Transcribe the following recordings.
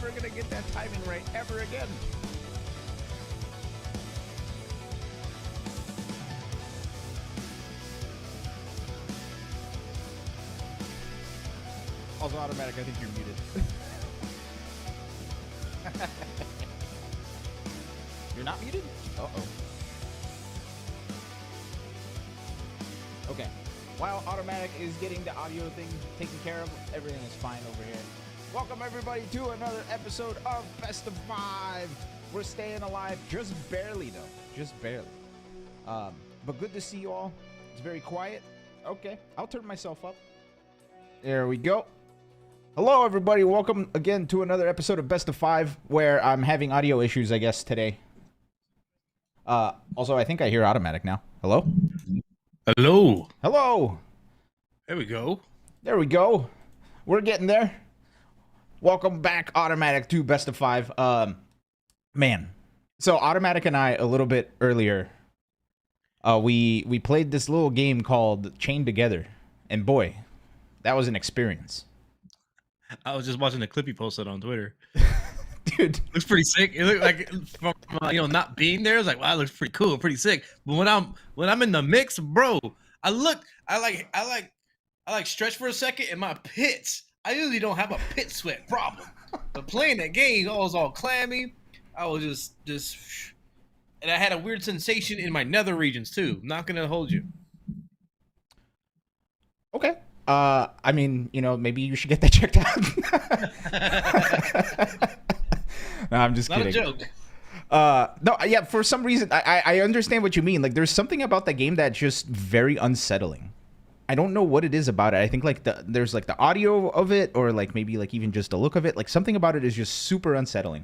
never going to get that timing right ever again. Also, Automattock, I think you're muted. You're not muted? Uh-oh. Okay. While Automattock is getting the audio thing taken care of, everything is fine over here. Welcome, everybody, to another episode of Best of Five. We're staying alive, just barely, though. Just barely. But good to see you all. It's very quiet. Okay, I'll turn myself up. There we go. Hello, everybody. Welcome again to another episode of Best of Five, where I'm having audio issues, I guess, today. Also, I think I hear Automattock now. Hello? Hello. Hello. There we go. There we go. We're getting there. Welcome back, Automattock, to Best of Five. Man. So, Automattock and I, a little bit earlier, we played this little game called Chained Together. And boy, that was an experience. I was just watching the clip you posted on Twitter. Dude, Looks pretty sick. It looked like from not being there, it's like, wow, it looks pretty cool, pretty sick. But when I'm in the mix, bro, I stretch for a second and my pits. I usually don't have a pit sweat problem. But playing that game, I was all clammy. I was just and I had a weird sensation in my nether regions too. I'm not gonna hold you. okay. I mean, maybe you should get that checked out. No, I'm just kidding. Not a joke. No, yeah, for some reason, I understand what you mean. Like, there's something about the game that's just very unsettling. I don't know what it is about it. I think, like, there's, like, the audio of it, or, like, maybe, like, even just the look of it. Like, something about it is just super unsettling.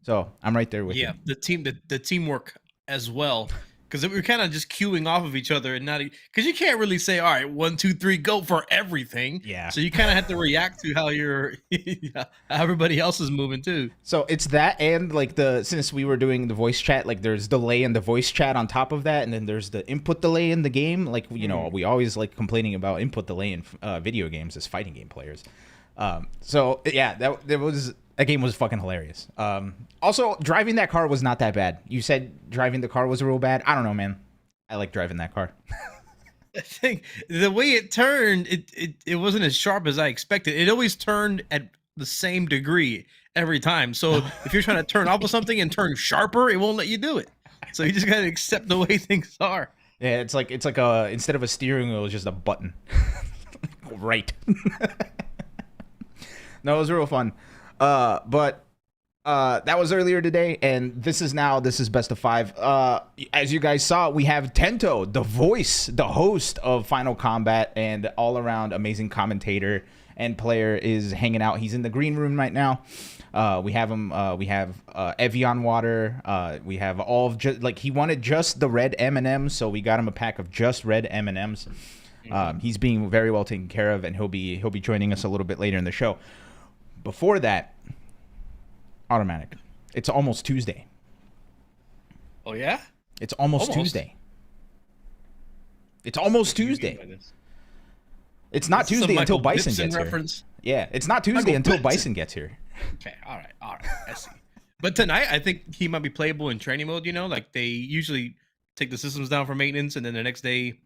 So, I'm right there with you. Yeah, the teamwork as well. Because we were kind of just queuing off of each other and not because you can't really say, all right, 1, 2, 3, go for everything. Yeah. So you kind of have to react to how how everybody else is moving too. So it's that, and like since we were doing the voice chat, like there's delay in the voice chat on top of that, and then there's the input delay in the game. Like, we always like complaining about input delay in video games as fighting game players. So yeah, that game was fucking hilarious. Also, driving that car was not that bad. You said driving the car was real bad. I don't know, man. I like driving that car. I think the way it turned, it wasn't as sharp as I expected. It always turned at the same degree every time. So if you're trying to turn off of something and turn sharper, it won't let you do it. So you just gotta accept the way things are. Yeah, it's like instead of a steering wheel, it's just a button. Right. No, it was real fun. But that was earlier today, and this is Best of Five. As you guys saw, we have TENTO, the host of Final Combat, and all around amazing commentator and player, is hanging out. He's in the green room right now. We have him. We have Evian water. We have all of he wanted just the red M&Ms, so we got him a pack of just red M&Ms. He's being very well taken care of, and he'll be joining us a little bit later in the show. Before that, Automattock, it's almost Tuesday. Oh yeah? It's almost Tuesday. It's almost Tuesday. It's not Tuesday until Bison gets here. Yeah, it's not Tuesday until Bison gets here. Okay, all right, I see. But tonight, I think he might be playable in training mode. Like they usually take the systems down for maintenance, and then the next day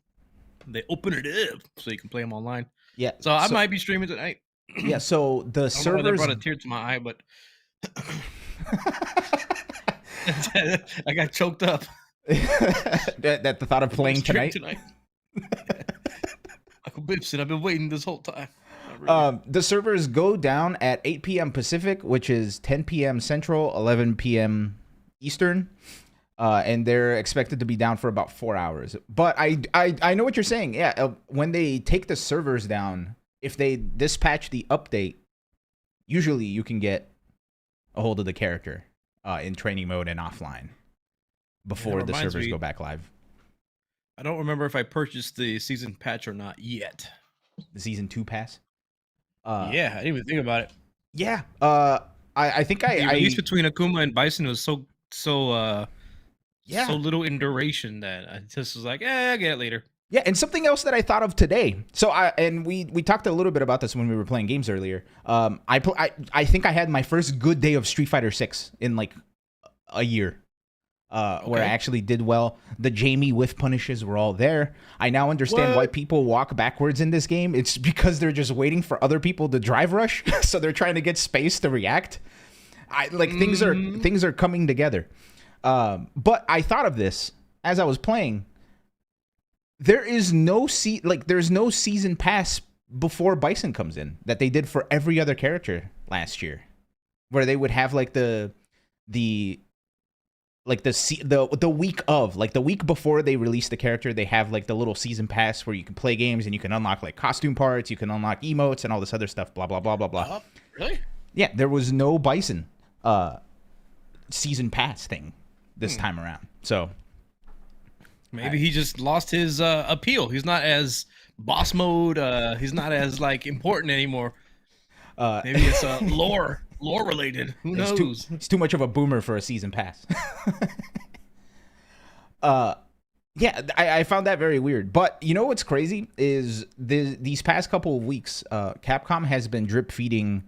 they open it up so you can play them online. Yeah. So I might be streaming tonight. Yeah. So the servers. They brought a tear to my eye, but I got choked up. that the thought of playing tonight. Michael Bibson, I've been waiting this whole time. Really. The servers go down at 8 p.m. Pacific, which is 10 p.m. Central, 11 p.m. Eastern, and they're expected to be down for about 4 hours. But I know what you're saying. Yeah, when they take the servers down, if they dispatch the update, usually you can get a hold of the character in training mode and offline before the servers go back live. I don't remember if I purchased the season patch or not yet. The season 2 pass? Yeah, I didn't even think about it. Yeah, I think the release between Akuma and Bison was so yeah, so little in duration that I just was like, I'll get it later. Yeah, and something else that I thought of today. So we talked a little bit about this when we were playing games earlier. I think I had my first good day of Street Fighter 6 in like a year. Where I actually did well. The Jamie whiff punishes were all there. I now understand why people walk backwards in this game. It's because they're just waiting for other people to drive rush, so they're trying to get space to react. Things are coming together. But I thought of this as I was playing. There's no season pass before Bison comes in that they did for every other character last year, where they would have like the week of, like the week before they release the character, they have like the little season pass where you can play games and you can unlock like costume parts, you can unlock emotes and all this other stuff, blah blah blah blah blah. Really? Yeah, there was no Bison season pass thing this time around. So maybe he just lost his appeal. He's not as boss mode. He's not as like important anymore. Maybe it's lore related. Who knows? It's too much of a boomer for a season pass. Yeah, I found that very weird. But you know what's crazy is these past couple of weeks, Capcom has been drip feeding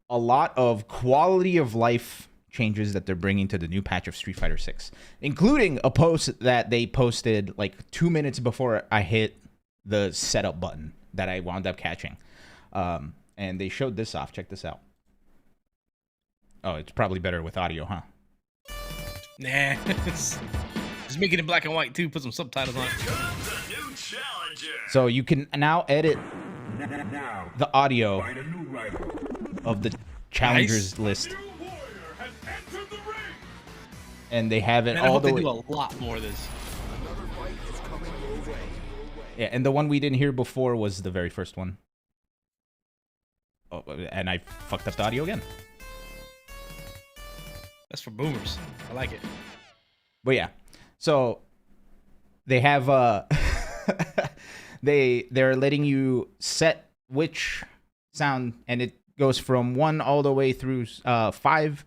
a lot of quality of life changes that they're bringing to the new patch of Street Fighter 6, including a post that they posted like 2 minutes before I hit the setup button that I wound up catching. And they showed this off. Check this out. Oh, it's probably better with audio, huh? Nah. Just making it black and white too. Put some subtitles on it. So you can now edit the audio of the challengers list. And they have it all the way. They do a lot more of this. Yeah, and the one we didn't hear before was the very first one. Oh, and I fucked up the audio again. That's for boomers. I like it. But yeah, so they have they're letting you set which sound, and it goes from 1 all the way through 5.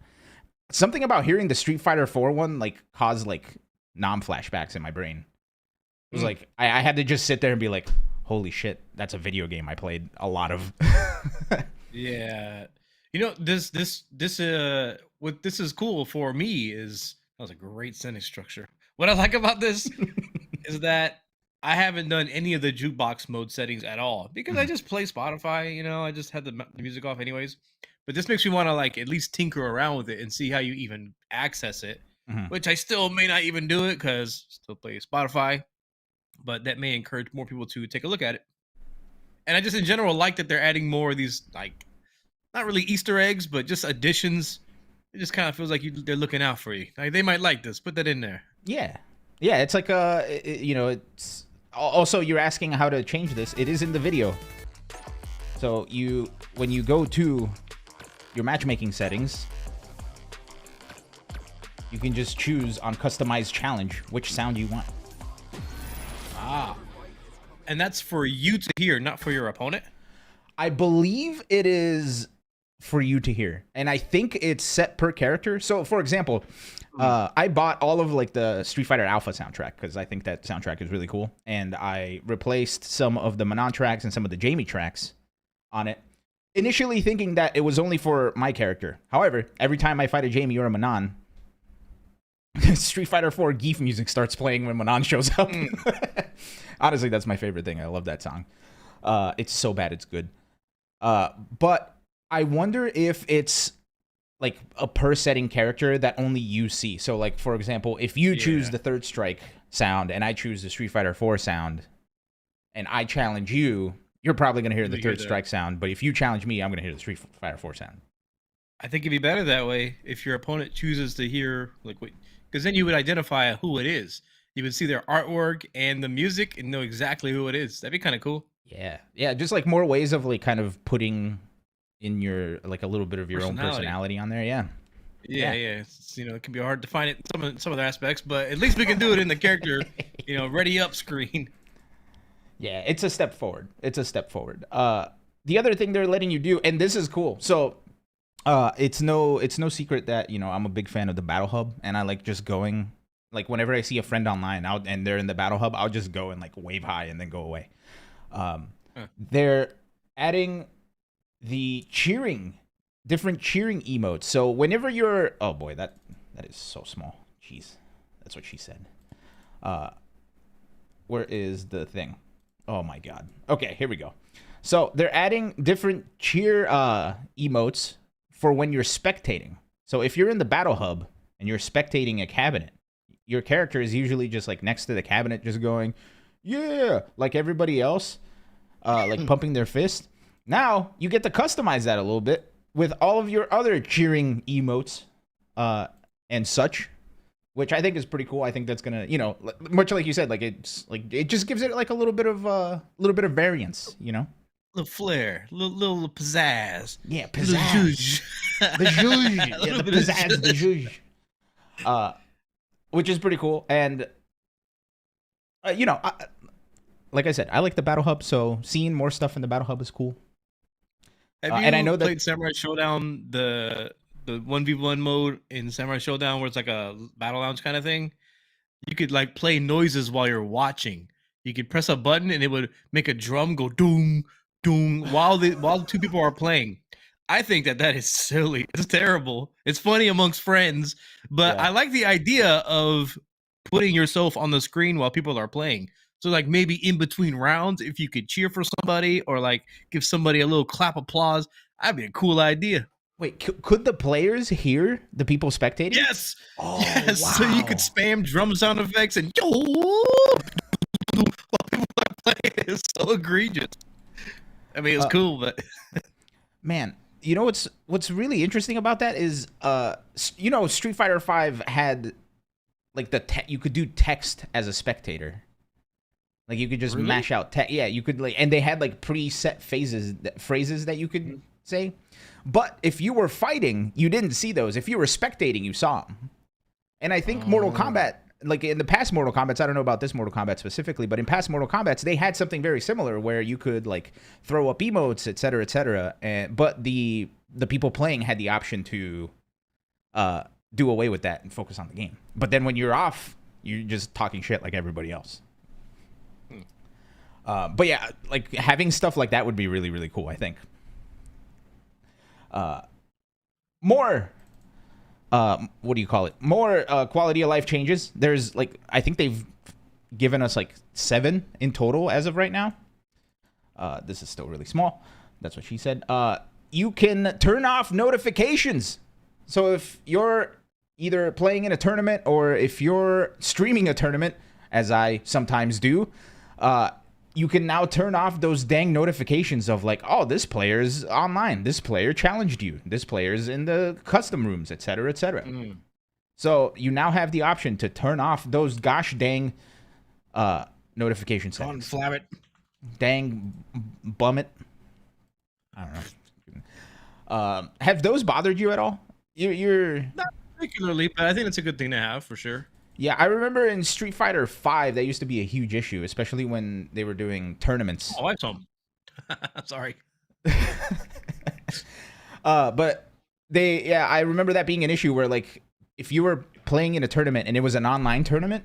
Something about hearing the Street Fighter 4 one like caused like flashbacks in my brain. It was like I had to just sit there and be like, holy shit, that's a video game I played a lot of. Yeah. You know, what this is cool for me is that was a great sentence structure. What I like about this is that I haven't done any of the jukebox mode settings at all because I just play Spotify, you know, I just had the music off anyways. But this makes me want to like at least tinker around with it and see how you even access it, which I still may not even do it because still play Spotify, but that may encourage more people to take a look at it. And I just in general like that they're adding more of these like not really Easter eggs, but just additions. It just kind of feels like they're looking out for you. Like they might like this. Put that in there. Yeah, it's like it's also you're asking how to change this. It is in the video. So when you go to your matchmaking settings, you can just choose on customize challenge which sound you want. And that's for you to hear, not for your opponent? I believe it is for you to hear, and I think it's set per character. So for example, I bought all of like the Street Fighter Alpha soundtrack because I think that soundtrack is really cool, and I replaced some of the Manon tracks and some of the Jamie tracks on it, initially thinking that it was only for my character. However, every time I fight a Jamie or a Manon, Street Fighter 4 Geef music starts playing when Manon shows up. Honestly, that's my favorite thing. I love that song. It's so bad it's good. But I wonder if it's like a per setting character that only you see. So like, for example, if you choose the Third Strike sound and I choose the Street Fighter 4 sound and I challenge you, you're probably going to hear the Third Strike sound. But if you challenge me, I'm going to hear the Street Fighter 4 sound. I think it'd be better that way if your opponent chooses to hear like what, because then you would identify who it is. You would see their artwork and the music and know exactly who it is. That'd be kind of cool. Yeah, just like more ways of like kind of putting in your like a little bit of your own personality on there. Yeah. It's, you know, it can be hard to find it in some other aspects, but at least we can do it in the character, you know, ready up screen. Yeah, it's a step forward. The other thing they're letting you do, and this is cool. So it's no secret that, you know, I'm a big fan of the Battle Hub, and I like just going like whenever I see a friend online out and they're in the battle hub, I'll just go and like wave hi and then go away. They're adding the different cheering emotes. So whenever you're, oh boy, that is so small. Jeez, that's what she said. Where is the thing? Oh my god. Okay, here we go. So they're adding different cheer emotes for when you're spectating. So if you're in the battle hub and you're spectating a cabinet, your character is usually just like next to the cabinet, just going, yeah, like everybody else, like pumping their fist. Now you get to customize that a little bit with all of your other cheering emotes and such, which I think is pretty cool. I think that's gonna, you know, much like you said, like it's like it just gives it like a little bit of variance, you know. Little flair, little pizzazz. Yeah, pizzazz. The zhuzh. Yeah, the pizzazz, the zhuzh. Which is pretty cool. And, you know, like I said, I like the Battle Hub, so seeing more stuff in the Battle Hub is cool. Have you and I know played that Samurai Showdown, the 1v1 mode in Samurai Showdown where it's like a battle lounge kind of thing? You could like play noises while you're watching. You could press a button and it would make a drum go doom, doom while the two people are playing. I think that is silly. It's terrible. It's funny amongst friends, but Yeah. I like the idea of putting yourself on the screen while people are playing. So like maybe in between rounds, if you could cheer for somebody or like give somebody a little clap applause, that'd be a cool idea. wait, could the players hear the people spectating? Yes. Oh, Yes. wow. So you could spam drum sound effects and yo while people are playing. It's so egregious. I mean, it's cool, but Man, you know what's really interesting about that is you know, Street Fighter V had like you could do text as a spectator. Like you could just Really? mash out text. Yeah, you could like, and they had like preset phrases that you could say. But if you were fighting, you didn't see those. If you were spectating, you saw them. And I think Mortal Kombat, like in the past Mortal Kombats, I don't know about this Mortal Kombat specifically, but in past Mortal Kombats, they had something very similar where you could like throw up emotes, et cetera, but the people playing had the option to do away with that and focus on the game. But then when you're off, you're just talking shit like everybody else. But yeah, like having stuff like that would be really, really cool, I think. More what do you call it? More quality of life changes. There's like, I think they've given us like 7 in total as of right now. This is still really small. That's what she said. You can turn off notifications. So if you're either playing in a tournament or if you're streaming a tournament, as I sometimes do, you can now turn off those dang notifications of like, oh, this player's online, this player challenged you, this player's in the custom rooms, etc., etc. So you now have the option to turn off those gosh dang notification settings. Flab it. Dang bum it. I don't know. Have those bothered you at all? You're Not particularly, but I think it's a good thing to have for sure. Yeah, I remember in Street Fighter V, that used to be a huge issue, especially when they were doing tournaments. Oh, I saw him. Sorry. But I remember that being an issue where, like, if you were playing in a tournament and it was an online tournament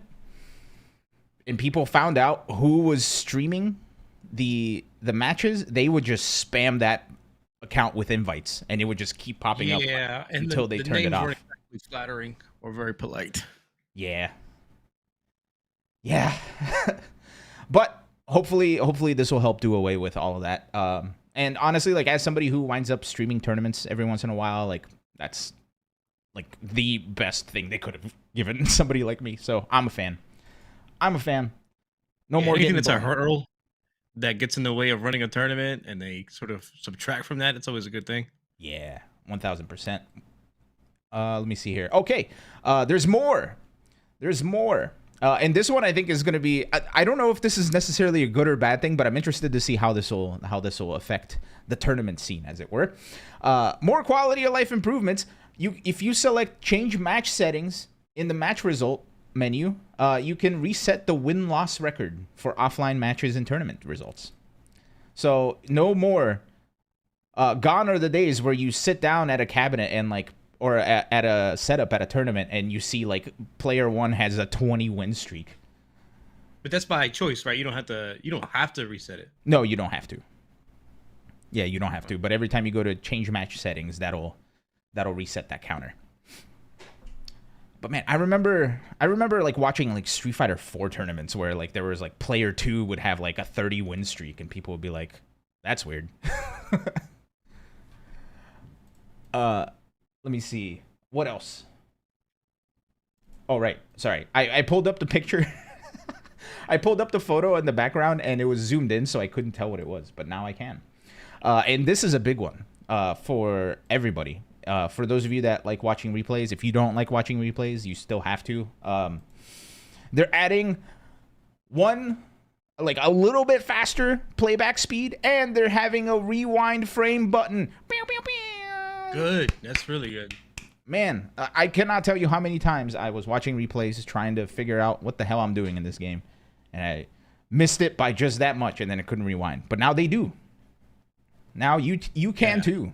and people found out who was streaming the matches, they would just spam that account with invites and it would just keep popping up until they turned it off. Weren't exactly flattering or very polite. Yeah. But hopefully this will help do away with all of that. And honestly, like as somebody who winds up streaming tournaments every once in a while, like that's like the best thing they could have given somebody like me. So I'm a fan. No more anything getting that's a boned. hurdle that gets in the way of running a tournament and they sort of subtract from that, it's always a good thing. Yeah, 1000%. Let me see here. Okay, there's more. And this one I think is going to be. I don't know if this is necessarily a good or bad thing, but I'm interested to see how this will affect the tournament scene, as it were. More quality of life improvements. If you select change match settings in the match result menu, you can reset the win-loss record for offline matches and tournament results. So no more. Gone are the days where you sit down at a cabinet and like or at a setup at a tournament, and you see like player 1 has a 20 win streak. But that's by choice, right? You don't have to reset it. No, you don't have to. Yeah, you don't have to. But every time you go to change match settings, that'll reset that counter. But man, I remember like watching like Street Fighter 4 tournaments where like there was like player 2 would have like a 30 win streak, and people would be like, "That's weird." Let me see. What else? Oh, right. Sorry. I pulled up the picture. I pulled up the photo in the background, and it was zoomed in, so I couldn't tell what it was. But now I can. And this is a big one for everybody. For those of you that like watching replays, if you don't like watching replays, you still have to. They're adding like a little bit faster playback speed, and they're having a rewind frame button. Good. That's really good. Man, I cannot tell you how many times I was watching replays trying to figure out what the hell I'm doing in this game, and I missed it by just that much, and then I couldn't rewind. But now they do. Now you can too.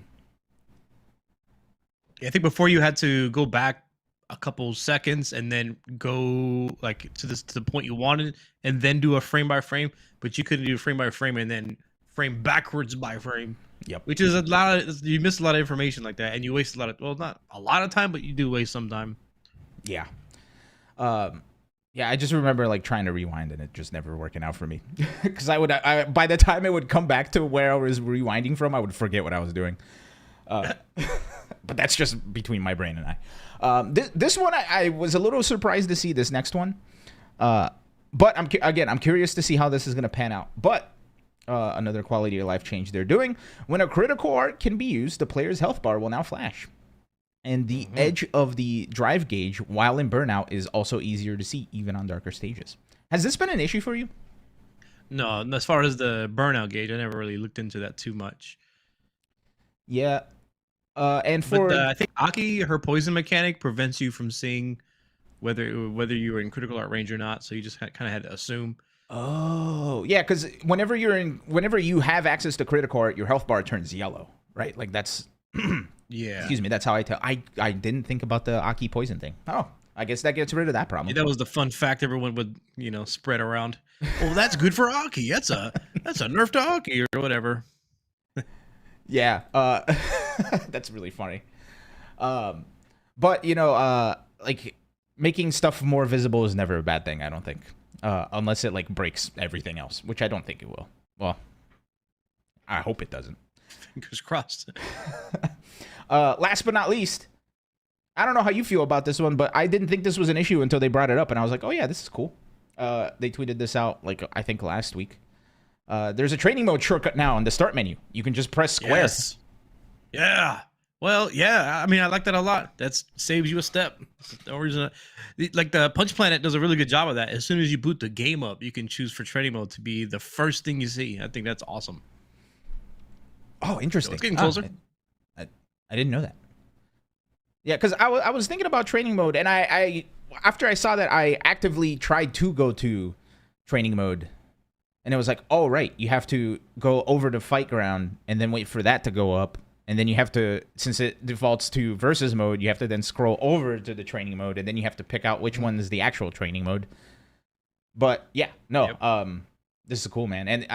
Yeah, I think before you had to go back a couple seconds and then go like to the point you wanted, and then do a frame by frame. But you couldn't do frame by frame and then frame backwards by frame. Yep. Which is you miss a lot of information like that, and you waste a lot of, well, not a lot of time, but you do waste some time. Yeah. Yeah, I just remember like trying to rewind and it just never working out for me. Because by the time it would come back to where I was rewinding from, I would forget what I was doing. But that's just between my brain and I. This one, I was a little surprised to see this next one. But I'm curious to see how this is going to pan out. But another quality of life change they're doing: when a critical art can be used, the player's health bar will now flash. And the edge of the drive gauge while in burnout is also easier to see, even on darker stages. Has this been an issue for you? No, as far as the burnout gauge, I never really looked into that too much. Yeah. And for I think Aki, her poison mechanic prevents you from seeing whether you were in critical art range or not. So you just kind of had to assume. Oh, yeah, because whenever you have access to critical art, your health bar turns yellow, right? Like that's yeah. Excuse me, that's how I tell. I didn't think about the Aki poison thing. Oh, I guess that gets rid of that problem. Yeah, that was the fun fact everyone would, spread around. Well, that's good for Aki. That's a nerf to Aki or whatever. Yeah, that's really funny. But like making stuff more visible is never a bad thing, I don't think. Unless it like breaks everything else, which I don't think it will. Well, I hope it doesn't. Fingers crossed. Last but not least, I don't know how you feel about this one, but I didn't think this was an issue until they brought it up, and I was like, oh yeah, this is cool. They tweeted this out like I think last week. There's a training mode shortcut now in the start menu. You can just press square. Yes. Yeah. Well, yeah. I mean, I like that a lot. That saves you a step. No reason. Like the Punch Planet does a really good job of that. As soon as you boot the game up, you can choose for training mode to be the first thing you see. I think that's awesome. Oh, interesting. So it's getting closer. I didn't know that. Yeah, because I was thinking about training mode, and I after I saw that, I actively tried to go to training mode, and it was like, oh right, you have to go over to fight ground and then wait for that to go up, and then you have to, since it defaults to versus mode, you have to then scroll over to the training mode, and then you have to pick out which one is the actual training mode. But yeah, no, this is cool, man, and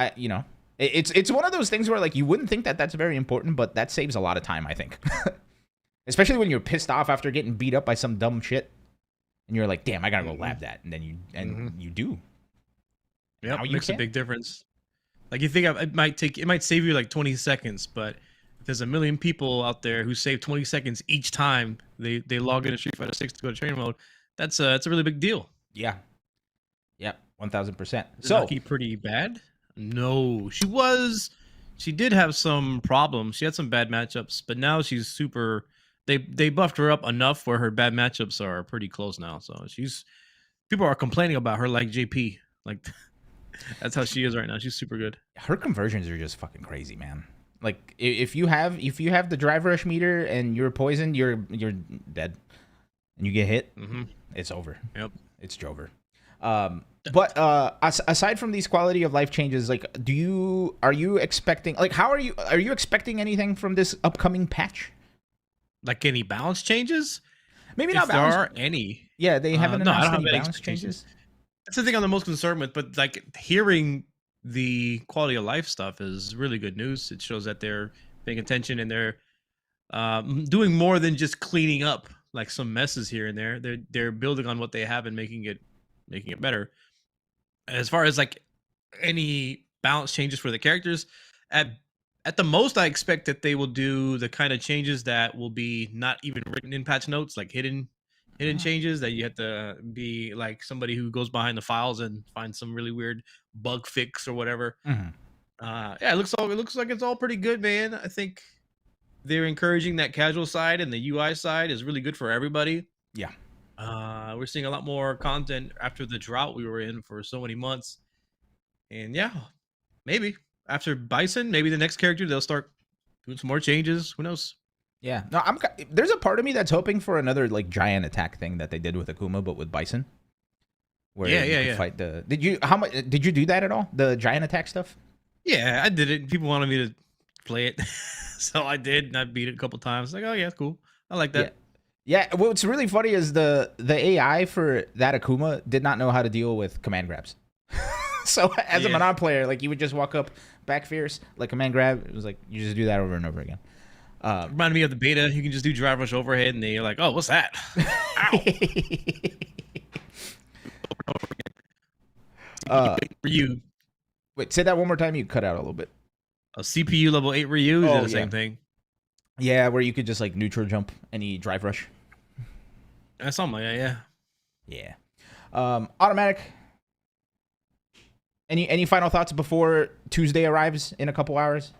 it's one of those things where like you wouldn't think that that's very important, but that saves a lot of time, I think. Especially when you're pissed off after getting beat up by some dumb shit, and you're like, "Damn, I gotta go lab that," and then you do. Yeah, it makes a big difference. Like you think it might save you like 20 seconds, but if there's a million people out there who save 20 seconds each time they log into Street Fighter 6 to go to training mode, that's a really big deal. Yeah. Yep. 1000%. Is Aki pretty bad? No, she did have some problems. She had some bad matchups, but now she's super. They buffed her up enough where her bad matchups are pretty close now. So people are complaining about her like JP. Like that's how she is right now. She's super good. Her conversions are just fucking crazy, man. Like if you have the drive rush meter and you're poisoned, you're dead, and you get hit, it's over. Yep, it's Jover. But aside from these quality of life changes, like, are you expecting, like, are you expecting anything from this upcoming patch? Like any balance changes? Maybe not If there balance. are any. Yeah, they haven't No, I don't announced have any any balance expectations. changes. That's the thing I'm the most concerned with, but like hearing the quality of life stuff is really good news. It shows that they're paying attention and they're doing more than just cleaning up like some messes here and there. They're building on what they have and making it better. As far as like any balance changes for the characters, at at the most, I expect that they will do the kind of changes that will be not even written in patch notes, like hidden changes that you have to be like somebody who goes behind the files and finds some really weird bug fix or whatever. Mhm. Yeah, it looks like it's all pretty good, man. I think they're encouraging that casual side, and the UI side is really good for everybody. Yeah. We're seeing a lot more content after the drought we were in for so many months. And yeah, maybe after Bison, maybe the next character they'll start doing some more changes. Who knows? Yeah. No, there's a part of me that's hoping for another like giant attack thing that they did with Akuma, but with Bison, where Yeah, you yeah, could yeah. fight the. Did you how much did you do that at all? The giant attack stuff? Yeah, I did it. People wanted me to play it, so I did, and I beat it a couple times. Like, oh yeah, cool. I like Yeah. that. Yeah. What's really funny is the AI for that Akuma did not know how to deal with command grabs. So as a Yeah, Manon player, like you would just walk up, back fierce, like command grab. It was like you just do that over and over again. reminded me of the beta. You can just do drive rush overhead, and then you're like, oh, what's that? Ow! uh, Ryu, wait, say that one more time. You cut out a little bit. a CPU level 8 Ryu did Oh the yeah, same thing. yeah, where you could just like neutral jump any drive rush. Something like that. Yeah. Yeah. Automatic. Any final thoughts before Tuesday arrives in a couple hours?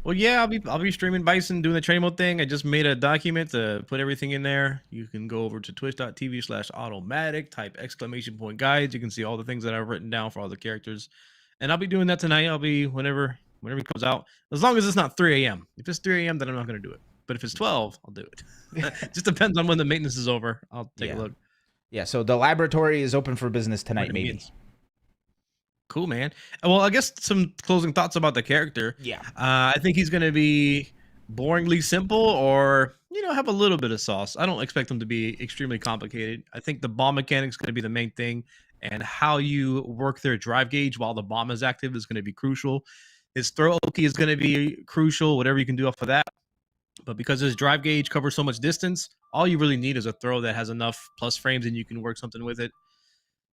Well, yeah, I'll be streaming Bison doing the training mode thing. I just made a document to put everything in there. You can go over to twitch.tv/automatic, type !guides. You can see all the things that I've written down for all the characters. And I'll be doing that tonight. I'll be whenever it comes out. As long as it's not 3 a.m. If it's 3 a.m., then I'm not gonna do it. But if it's 12, I'll do it. Just depends on when the maintenance is over. I'll take a Yeah. look. Yeah, so the laboratory is open for business tonight, maybe. Minutes. Cool, man. Well, I guess some closing thoughts about the character. Yeah. I think he's going to be boringly simple or, have a little bit of sauce. I don't expect him to be extremely complicated. I think the bomb mechanics is going to be the main thing, and how you work their drive gauge while the bomb is active is going to be crucial. His throw key is going to be crucial, whatever you can do off of that. But because his drive gauge covers so much distance, all you really need is a throw that has enough plus frames and you can work something with it.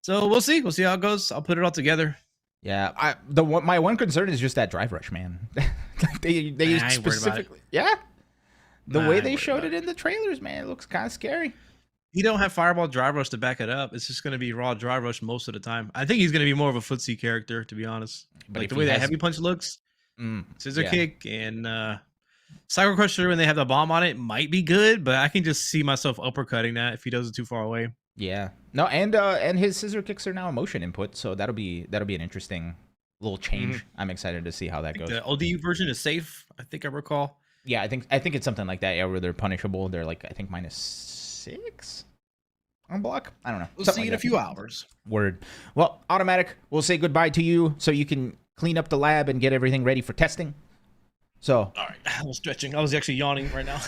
So we'll see. We'll see how it goes. I'll put it all together. Yeah, my one concern is just that drive rush, man. they I ain't worried about it. specifically, yeah. The Nah, I way ain't they worried showed about it in the trailers, man, it looks kind of scary. He don't have Fireball Drive Rush to back it up. It's just going to be raw Drive Rush most of the time. I think he's going to be more of a footsie character, to be honest. But Like if the he way that has, Heavy Punch looks, Scissor yeah, Kick, and Cycle Crusher when they have the bomb on it might be good, but I can just see myself uppercutting that if he does it too far away. yeah, no, and his scissor kicks are now a motion input, so that'll be an interesting little change. I'm excited to see how that goes. The OD version is safe, I think I recall. Yeah, I think it's something like that. Yeah, where they're punishable. They're like I think -6 on block. I don't know. We'll Something see like in a that. few hours. Word. Well, Automatic, we'll say goodbye to you so you can clean up the lab and get everything ready for testing. So, All right, I was stretching. I was actually yawning right now.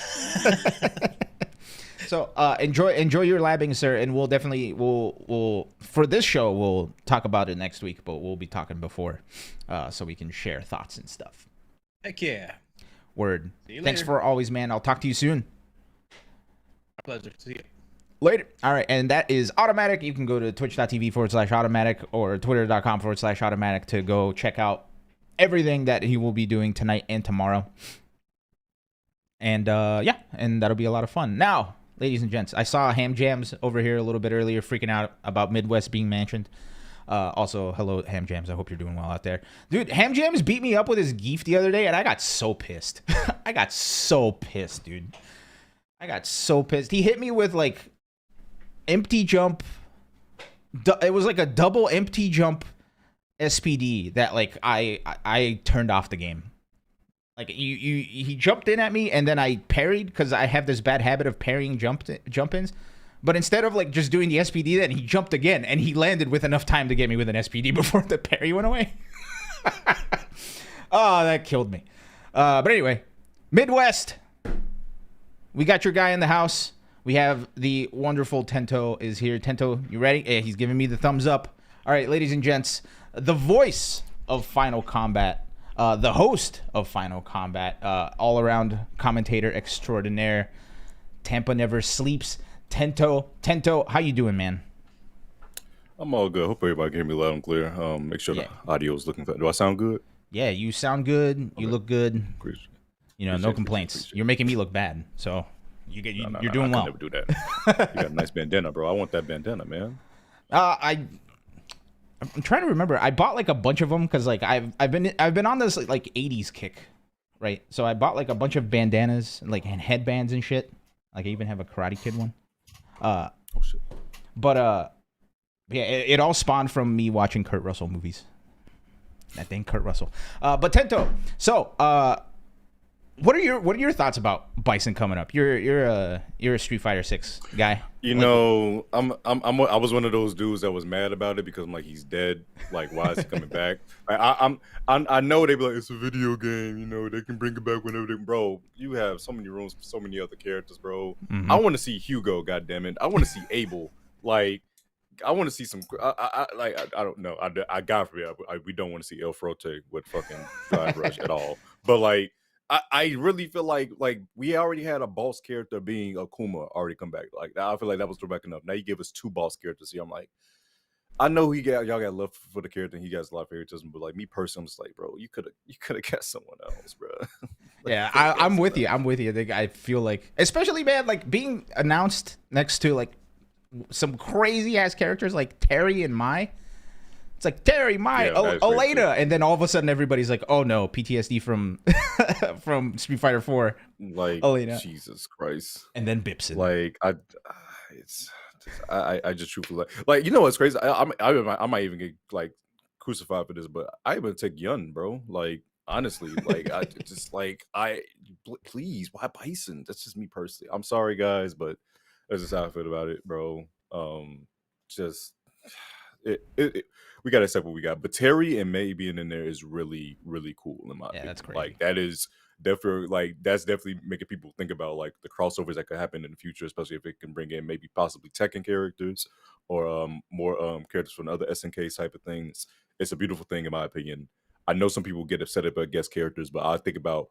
so enjoy your labbing, sir, and we'll definitely we'll for this show we'll talk about it next week, but we'll be talking before, so we can share thoughts and stuff. Heck yeah. Word. See you Thanks later. for always, man. I'll talk to you soon. My pleasure. See you. Later. All right, and that is Automatic. You can go to twitch.tv/automatic or twitter.com/automatic to go check out everything that he will be doing tonight and tomorrow. And yeah, and that'll be a lot of fun. Now, ladies and gents, I saw Ham Jams over here a little bit earlier freaking out about Midwest being mentioned. Also, hello, Ham Jams. I hope you're doing well out there. Dude, Ham Jams beat me up with his Geef the other day, and I got so pissed. I got so pissed, dude. I got so pissed. He hit me with, like, empty jump. It was like a double empty jump SPD that, like, I turned off the game. Like, he jumped in at me, and then I parried, because I have this bad habit of parrying jump-ins. But instead of, like, just doing the SPD, then he jumped again, and he landed with enough time to get me with an SPD before the parry went away. Oh, that killed me. But anyway, Midwest. we got your guy in the house. We have the wonderful Tento is here. Tento, you ready? Yeah, he's giving me the thumbs up. All right, ladies and gents, the voice of Final Combat, the host of Final Combat, all-around commentator extraordinaire. Tampa never sleeps. Tento, how you doing, man? I'm all good. Hope everybody can hear me loud and clear. Make sure the audio is looking good. Do I sound good? Yeah, you sound good. You look good. Appreciate You know, no complaints. You're making me look bad, so you're doing well. I never do that. You got a nice bandana, bro. I want that bandana, man. I'm trying to remember. I bought like a bunch of them because like I've been on this like 80s kick, right? So I bought like a bunch of bandanas like and headbands and shit. Like I even have a Karate Kid one. Oh shit. But yeah, it all spawned from me watching Kurt Russell movies. That thing, Kurt Russell. But Tento, so what are your thoughts about Bison coming up? You're a Street Fighter 6 guy. You know, I was one of those dudes that was mad about it because I'm like, he's dead. Like, why is he coming back? I know they be like, it's a video game. You know, they can bring it back whenever they. Bro, you have so many rooms for so many other characters, bro. Mm-hmm. I want to see Hugo. Goddammit. I want to see Abel. Like, I want to see some. I don't know. I God forbid. We don't want to see El Frote with fucking Drive Rush at all. But like. I really feel like we already had a boss character being Akuma already come back. Like I feel like that was direct enough. Now you give us two boss characters here. I'm like, I know y'all got love for the character and he got a lot of favoritism, but like me personally, I'm just like, bro, you could have got someone else, bro. Yeah, I'm with you. I'm with you. I feel like, especially man, like being announced next to like some crazy ass characters like Terry and Mai. It's like Terry, Elena, and then all of a sudden everybody's like, "Oh no, PTSD from from Street Fighter 4." Like Elena. Jesus Christ, and then Bipson. Like I just truthfully like you know what's crazy? I might even get like crucified for this, but I even take Yun, bro. Like honestly, like I just like please, why Bison? That's just me personally. I'm sorry, guys, but that's just how I feel about it, bro. Just. We gotta accept what we got, but Terry and May being in there is really, really cool in my opinion. That's crazy. Like that is definitely making people think about like the crossovers that could happen in the future, especially if it can bring in maybe possibly Tekken characters or more characters from other SNK type of things. It's a beautiful thing in my opinion. I know some people get upset about guest characters, but I think about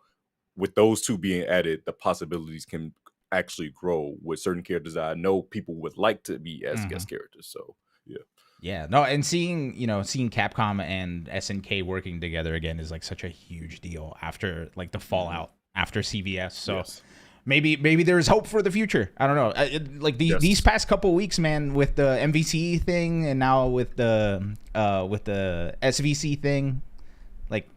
with those two being added, the possibilities can actually grow with certain characters that I know people would like to be as guest characters. So yeah. Yeah, no, and seeing Capcom and SNK working together again is like such a huge deal after like the fallout after CVS. So maybe there's hope for the future. I don't know. These past couple weeks, man, with the MVC thing and now with the SVC thing, like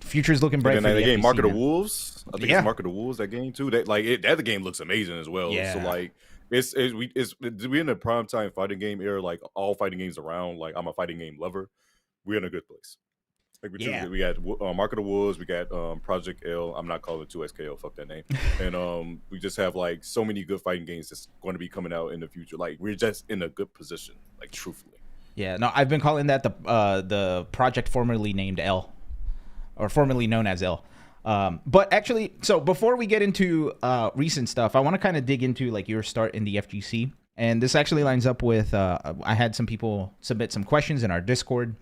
future's looking bright. And for then the game, FVC, Mark of the man. Wolves. I think it's Mark of the Wolves. That game too. That the game looks amazing as well. Yeah. So like. We in a prime time fighting game era, like all fighting games around. Like I'm a fighting game lover. We're in a good place. Like we got Mark of the Wolves, we got Project L. I'm not calling it 2XKO, fuck that name. And we just have like so many good fighting games that's going to be coming out in the future. Like we're just in a good position, like truthfully. Yeah, no, I've been calling that the project formerly named L, or formerly known as L. But actually, so before we get into recent stuff, I want to kind of dig into like your start in the FGC, and this actually lines up with I had some people submit some questions in our Discord.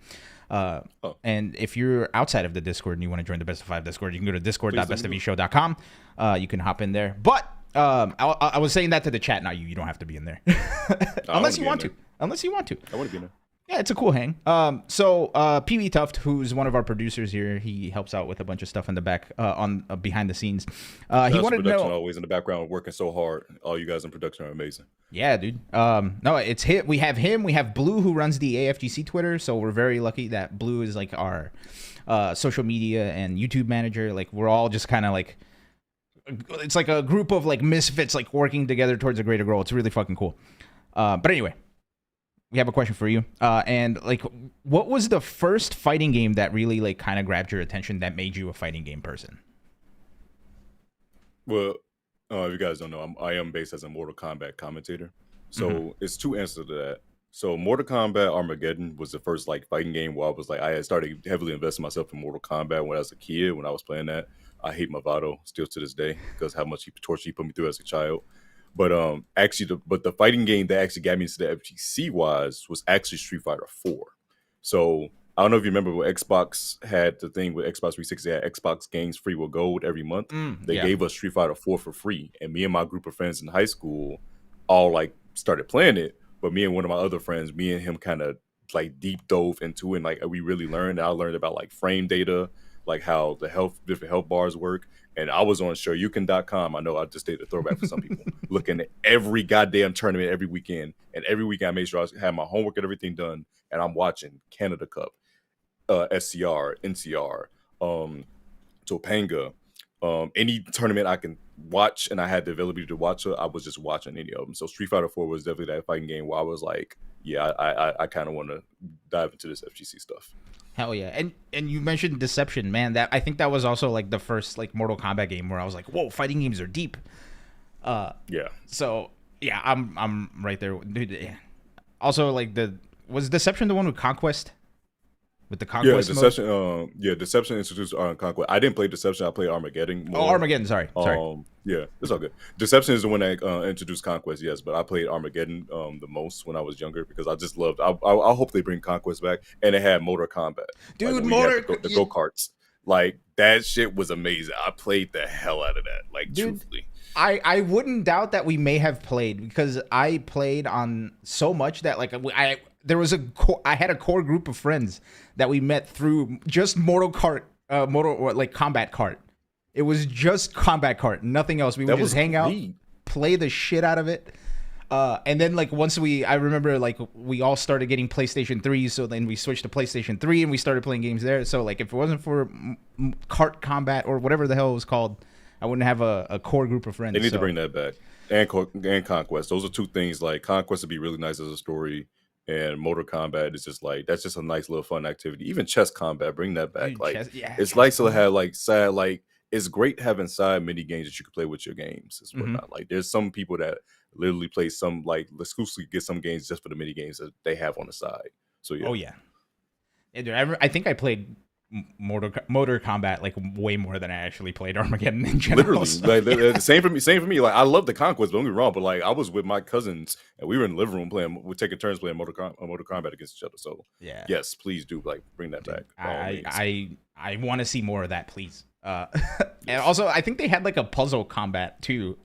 And if you're outside of the Discord and you want to join the Best of 5 Discord, you can go to discord.bestovshow.com. You can hop in there. But I was saying that to the chat, not you. You don't have to be in there unless you want to. Unless you want to. I want to be in there. Yeah, it's a cool hang. So PB Tuft, who's one of our producers here, he helps out with a bunch of stuff in the back, on behind the scenes. He wanted to know. Always in the background, working so hard. All you guys in production are amazing. Yeah, dude. No, it's him. We have him. We have Blue, who runs the AFGC Twitter. So we're very lucky that Blue is like our social media and YouTube manager. Like we're all just kind of like, it's like a group of like misfits, like working together towards a greater goal. It's really fucking cool. But anyway. We have a question for you. And like, what was the first fighting game that really like kind of grabbed your attention that made you a fighting game person? Well, if you guys don't know, I am based as a Mortal Kombat commentator. So it's two answers to that. So Mortal Kombat Armageddon was the first like fighting game where I was like I had started heavily investing myself in Mortal Kombat when I was a kid. When I was playing that, I hate Mavado still to this day because how much torture he put me through as a child. But actually, the fighting game that actually got me into the FGC was actually Street Fighter 4. So I don't know if you remember when Xbox had the thing with Xbox 360, they had Xbox games free with gold every month. They Yeah. gave us Street Fighter 4 for free, and me and my group of friends in high school all like started playing it. But me and one of my other friends, me and him kind of like deep dove into it, and like we really learned. I learned about like frame data, like how the different health bars work. And I was on Shoryuken.com. I know I just did a throwback for some people, looking at every goddamn tournament every weekend. And every week I made sure I had my homework and everything done. And I'm watching Canada Cup, SCR, NCR, Topanga, any tournament I can watch, and I had the ability to watch it, I was just watching any of them. So Street Fighter 4 was definitely that fighting game where I was like, yeah, I kind of want to dive into this FGC stuff. Hell yeah. And you mentioned Deception, man. That I think that was also like the first like Mortal Kombat game where I was like, whoa, fighting games are deep. Yeah. So yeah, I'm right there, dude. Yeah. Also, like was Deception the one with Conquest? With the Conquest mode? Deception introduced Conquest. I didn't play Deception. I played Armageddon more. Oh, Armageddon. Sorry. Yeah, it's all good. Deception is the one that introduced Conquest, yes, but I played Armageddon the most when I was younger because I just loved. I hope they bring Conquest back, and it had Motor Combat. Dude, like, the go karts, like that shit was amazing. I played the hell out of that, like truthfully. I wouldn't doubt that we may have played because I played on so much that like I had a core group of friends that we met through just Mortal Kombat Kart. It was just Combat Kart, nothing else. We would just hang out, play the shit out of it. And then like I remember like we all started getting PlayStation 3, so then we switched to PlayStation 3 and we started playing games there. So like if it wasn't for Kart Combat or whatever the hell it was called, I wouldn't have a core group of friends. They need to bring that back. And Conquest. Those are two things. Like Conquest would be really nice as a story. And Motor Combat is just like that's just a nice little fun activity. Even chess combat, bring that back. Dude, like it's chess nice to combat. have like side like it's great having side mini games that you can play with your games and whatnot. Like there's some people that literally play some like exclusively get some games just for the mini games that they have on the side. So yeah. Oh yeah. Dude, I think I played Motor Combat like way more than I actually played Armageddon in general. Literally, So, like same for me. Same for me. Like I love the Conquest. Don't get me wrong, but like I was with my cousins and we were in the living room playing. We're taking turns playing Motor Combat against each other. So yeah. yes, please do like bring that back. I want to see more of that, please. And also, I think they had like a puzzle combat too.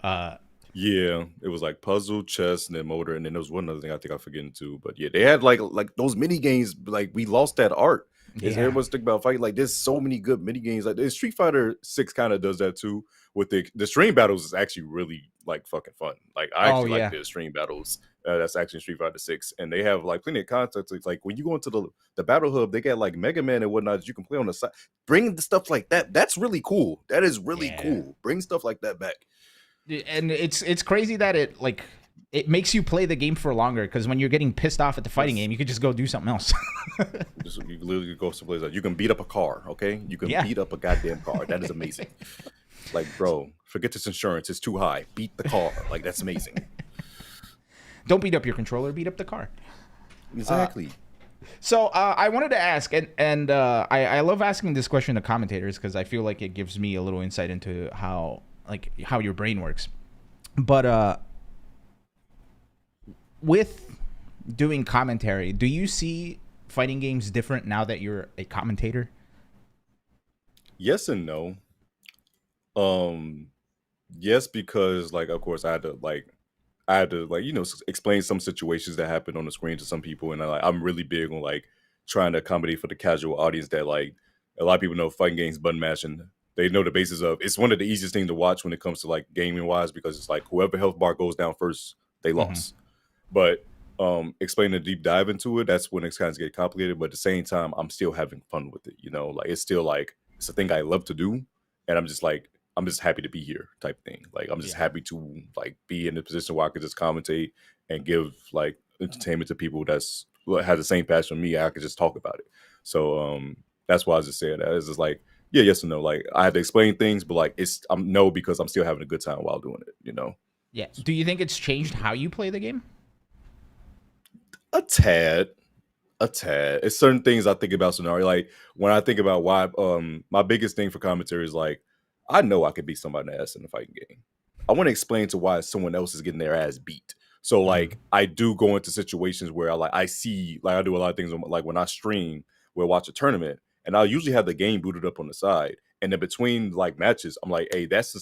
Yeah, it was like puzzle, chess, and then motor, and then there was one other thing I think I'm forgetting too. But yeah, they had like those mini games. Like we lost that art. Is everyone's thinking about fighting? Like there's so many good mini games. Like Street Fighter 6 kind of does that too. With the stream battles is actually really like fucking fun. Like I actually like the stream battles. That's actually Street Fighter 6, and they have like plenty of content. Like when you go into the battle hub, they got like Mega Man and whatnot that you can play on the side. Bring the stuff like that. That's really cool. That is really cool. Bring stuff like that back. And it's crazy that it makes you play the game for longer because when you're getting pissed off at the fighting game, you could just go do something else. You literally go someplace like you can beat up a car, okay? You can beat up a goddamn car. That is amazing. Like, bro, forget this insurance. It's too high. Beat the car. Like, that's amazing. Don't beat up your controller. Beat up the car. Exactly. So I wanted to ask, and I love asking this question to commentators because I feel like it gives me a little insight into how your brain works. But with doing commentary, do you see fighting games different now that you're a commentator? Yes and no. Yes, because like of course I had to explain some situations that happen on the screen to some people, and I'm really big on like trying to accommodate for the casual audience that like a lot of people know fighting games button mashing. They know the basis of it's one of the easiest things to watch when it comes to like gaming wise because it's like whoever health bar goes down first, they lost. But explaining a deep dive into it, that's when it's kind of get complicated. But at the same time, I'm still having fun with it. You know, like it's still like it's a thing I love to do, and I'm just happy to be here type thing. Like I'm just happy to like be in the position where I could just commentate and give like entertainment to people that's has the same passion for me. I could just talk about it. So that's why I was just saying that. It's just like yes and no. Like I had to explain things, but like I'm no because I'm still having a good time while doing it. You know. Yeah. Do you think it's changed how you play the game? A tad. A tad. It's certain things I think about scenario. Like when I think about why my biggest thing for commentary is like, I know I could beat somebody's ass in a fighting game. I want to explain to why someone else is getting their ass beat. So like I do go into situations where I see like I do a lot of things like when I stream, we'll watch a tournament and I'll usually have the game booted up on the side. And then between like matches, I'm like, hey, that's a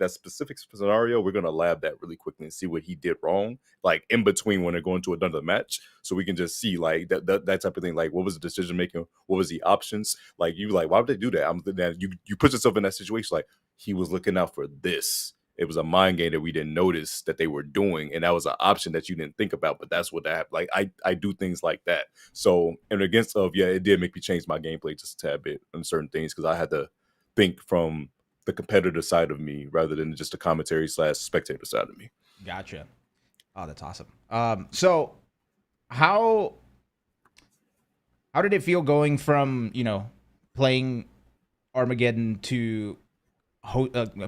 specific scenario. We're gonna lab that really quickly and see what he did wrong, like in between when they're going to another match, so we can just see like that type of thing. Like, what was the decision making? What was the options? Like, you like, why would they do that? You put yourself in that situation. Like, he was looking out for this. It was a mind game that we didn't notice that they were doing, and that was an option that you didn't think about. But that's what that like. I do things like that. So, and against it did make me change my gameplay just a tad bit on certain things because I had to think from the competitor side of me rather than just the commentary / spectator side of me. Gotcha. Oh, that's awesome. So how did it feel going from, playing Armageddon to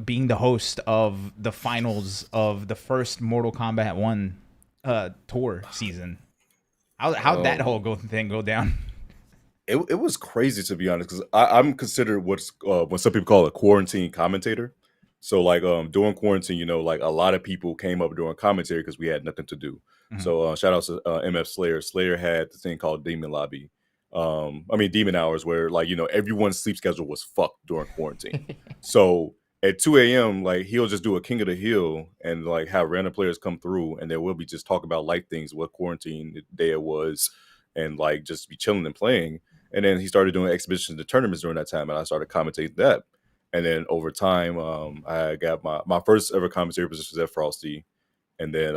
being the host of the finals of the first Mortal Kombat 1 tour season? How'd that whole thing go down? It was crazy, to be honest, because I'm considered what's what some people call a quarantine commentator. So like during quarantine, like a lot of people came up during commentary because we had nothing to do. So shout out to MF Slayer. Slayer had the thing called Demon Lobby. Demon Hours, where like everyone's sleep schedule was fucked during quarantine. So at 2 a.m., like he'll just do a King of the Hill and like have random players come through, and there will be just talk about life things, what quarantine day it was, and like just be chilling and playing. And then he started doing exhibitions and tournaments during that time, and I started commentating that. And then over time, I got my first ever commentary position was at Frosty, and then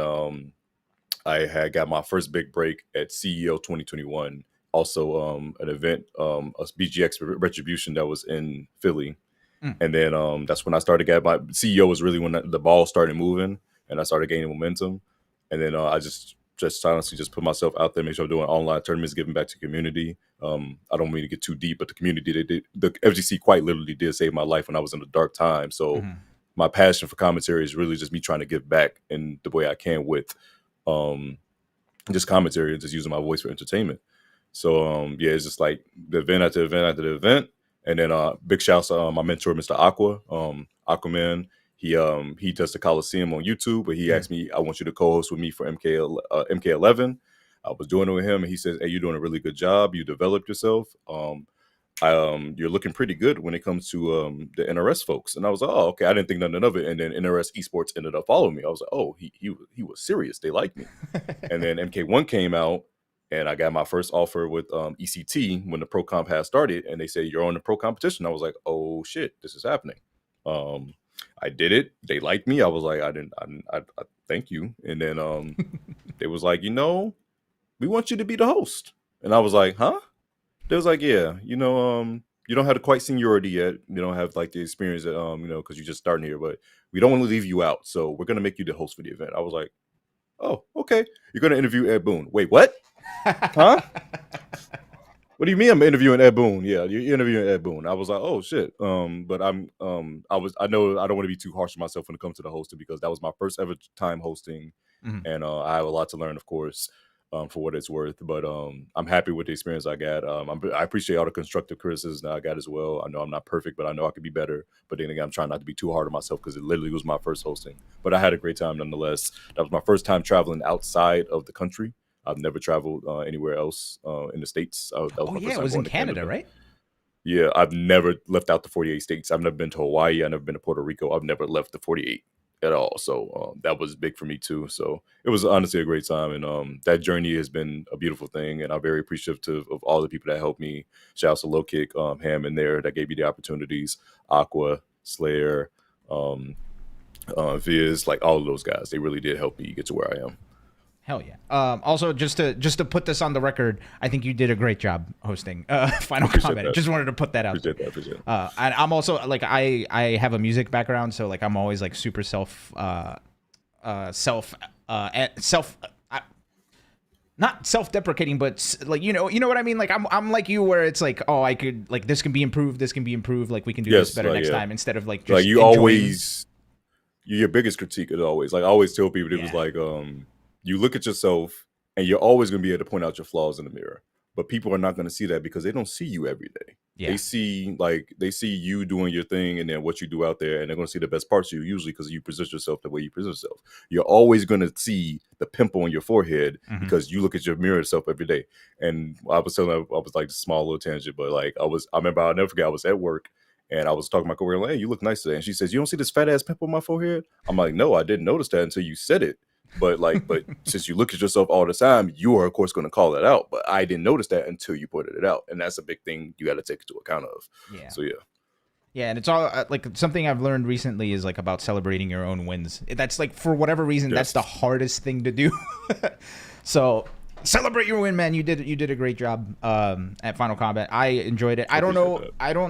I had got my first big break at CEO 2021. Also, an event, a BGX Retribution that was in Philly. And then that's when I started getting my CEO was really when the ball started moving and I started gaining momentum. And then I just honestly just put myself out there, make sure I'm doing online tournaments, giving back to the community. I don't mean to get too deep, but the community, the FGC quite literally did save my life when I was in a dark time. So my passion for commentary is really just me trying to give back in the way I can with just commentary and just using my voice for entertainment. So it's just like the event after event after the event. And then big shouts to my mentor, Mr. Aqua, Aquaman. He does the Coliseum on YouTube, but he asked me, I want you to co-host with me for MK11. I was doing it with him, and he says, hey, you're doing a really good job. You developed yourself. You're looking pretty good when it comes to the NRS folks. And I was like, oh, okay. I didn't think nothing of it. And then NRS Esports ended up following me. I was like, oh, he was serious. They like me. And then MK1 came out, and I got my first offer with ECT when the Pro Comp had started, and they said, you're on the Pro competition. I was like, oh shit, this is happening. I did it. They liked me. I was like, I thank you. And then they was like, we want you to be the host. And I was like, huh? They was like, yeah, you don't have the quite seniority yet. You don't have like the experience that, because you're just starting here, but we don't want to leave you out. So we're going to make you the host for the event. I was like, oh, okay. You're going to interview Ed Boon. Wait, what? Huh? What do you mean I'm interviewing Ed Boon? Yeah, you're interviewing Ed Boon. I was like, oh shit. But I know I don't want to be too harsh on myself when it comes to the hosting because that was my first ever time hosting. And I have a lot to learn, of course, for what it's worth. But I'm happy with the experience I got. I appreciate all the constructive criticisms that I got as well. I know I'm not perfect, but I know I could be better. But then again, I'm trying not to be too hard on myself because it literally was my first hosting. But I had a great time nonetheless. That was my first time traveling outside of the country. I've never traveled anywhere else in the States. It was in Canada, right? Yeah, I've never left out the 48 states. I've never been to Hawaii. I've never been to Puerto Rico. I've never left the 48 at all. So that was big for me too. So it was honestly a great time. And that journey has been a beautiful thing. And I'm very appreciative of all the people that helped me. Shout out to Low Kick, Ham in there that gave me the opportunities. Aqua, Slayer, Viz, like all of those guys. They really did help me get to where I am. Hell yeah. Also, just to put this on the record, I think you did a great job hosting Final Combat. Just wanted to put that out. Appreciate that. And I'm also like I have a music background, so like I'm always like super not self-deprecating, but like you know what I mean. Like I'm like you, where it's like, oh, I could like this can be improved. Like we can do this better next time, instead of like just like you enjoying. Always. Your biggest critique is always like I always tell people it was like you look at yourself and you're always going to be able to point out your flaws in the mirror. But people are not going to see that because they don't see you every day. Yeah. They see you doing your thing and then what you do out there, and they're going to see the best parts of you, usually because you present yourself the way you present yourself. You're always going to see the pimple on your forehead because you look at your mirror yourself every day. And I was like a small little tangent, but like I remember, I'll never forget, I was at work and I was talking to my coworker, like, hey, you look nice today. And she says, you don't see this fat ass pimple on my forehead? I'm like, no, I didn't notice that until you said it. But since you look at yourself all the time, you are of course going to call that out. But I didn't notice that until you pointed it out, and that's a big thing you got to take into account of. Yeah. So yeah. Yeah, and it's all like something I've learned recently is like about celebrating your own wins. That's like, for whatever reason, that's the hardest thing to do. So celebrate your win, man. You did a great job at Final Combat. I enjoyed it. I don't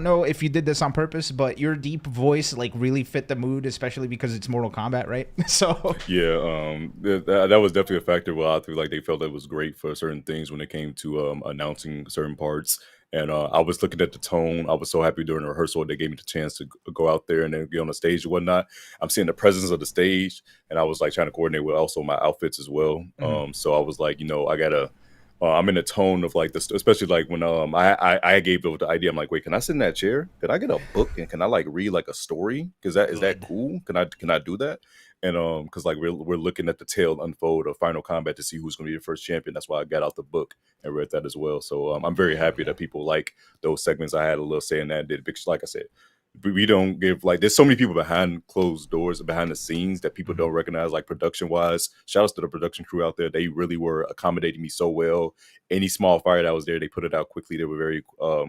know if you did this on purpose, but your deep voice like really fit the mood, especially because it's Mortal Kombat, right? So yeah, that was definitely a factor. Well, I feel like they felt that it was great for certain things when it came to announcing certain parts. And I was looking at the tone. I was so happy during the rehearsal they gave me the chance to go out there and then get on the stage and whatnot. I'm seeing the presence of the stage, and I was like trying to coordinate with also my outfits as well. So I was like, I gotta. I'm in the tone of like this, especially like when I gave the idea. I'm like, wait, can I sit in that chair? Could I get a book and can I like read like a story? Because is that cool? Can I do that? And because like we're looking at the tale unfold of Final Combat to see who's going to be the first champion. That's why I got out the book and read that as well. So I'm very happy that people like those segments. I had a little say in that. Did because like I said, we don't give like there's so many people behind closed doors, behind the scenes that people don't recognize. Like production wise, shout outs to the production crew out there. They really were accommodating me so well. Any small fire that was there, they put it out quickly. They were very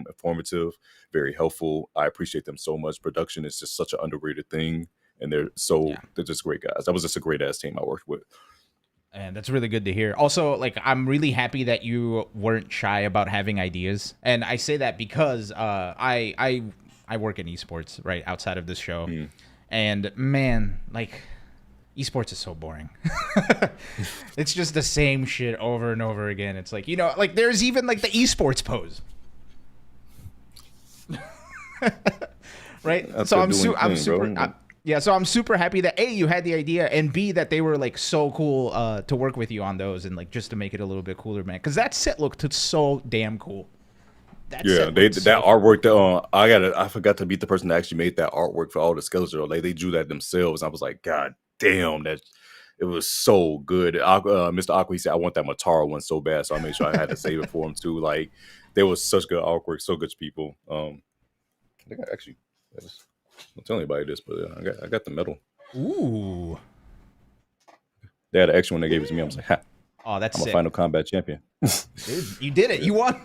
informative, very helpful. I appreciate them so much. Production is just such an underrated thing. And they're just great guys. That was just a great ass team I worked with. And that's really good to hear. Also, like, I'm really happy that you weren't shy about having ideas. And I say that because I work in esports, right, outside of this show. And man, like, esports is so boring. It's just the same shit over and over again. It's like, like there's even like the esports pose. Right? That's so I'm super yeah, so I'm super happy that A, you had the idea, and B, that they were like so cool to work with you on those, and like just to make it a little bit cooler, man. Because that set looked so damn cool. That artwork. I forgot to meet the person that actually made that artwork for all the skeletons. Like they drew that themselves. I was like, God damn, it was so good. Mr. Aqua, he said, I want that Matara one so bad, so I made sure I had to save it for him too. Like there was such good artwork, so good people. I think I actually. Don't tell anybody this, but I got the medal. Ooh. They had an extra one they gave it to me. I was like, ha. Oh, that's I'm sick. a Final Combat champion. Dude, you did it. You won.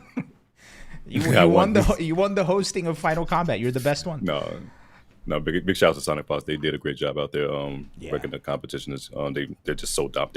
You won the hosting of Final Combat. You're the best one. No, big shout out to Sonic Fox. They did a great job out there. Breaking the competition is they're just so dumb.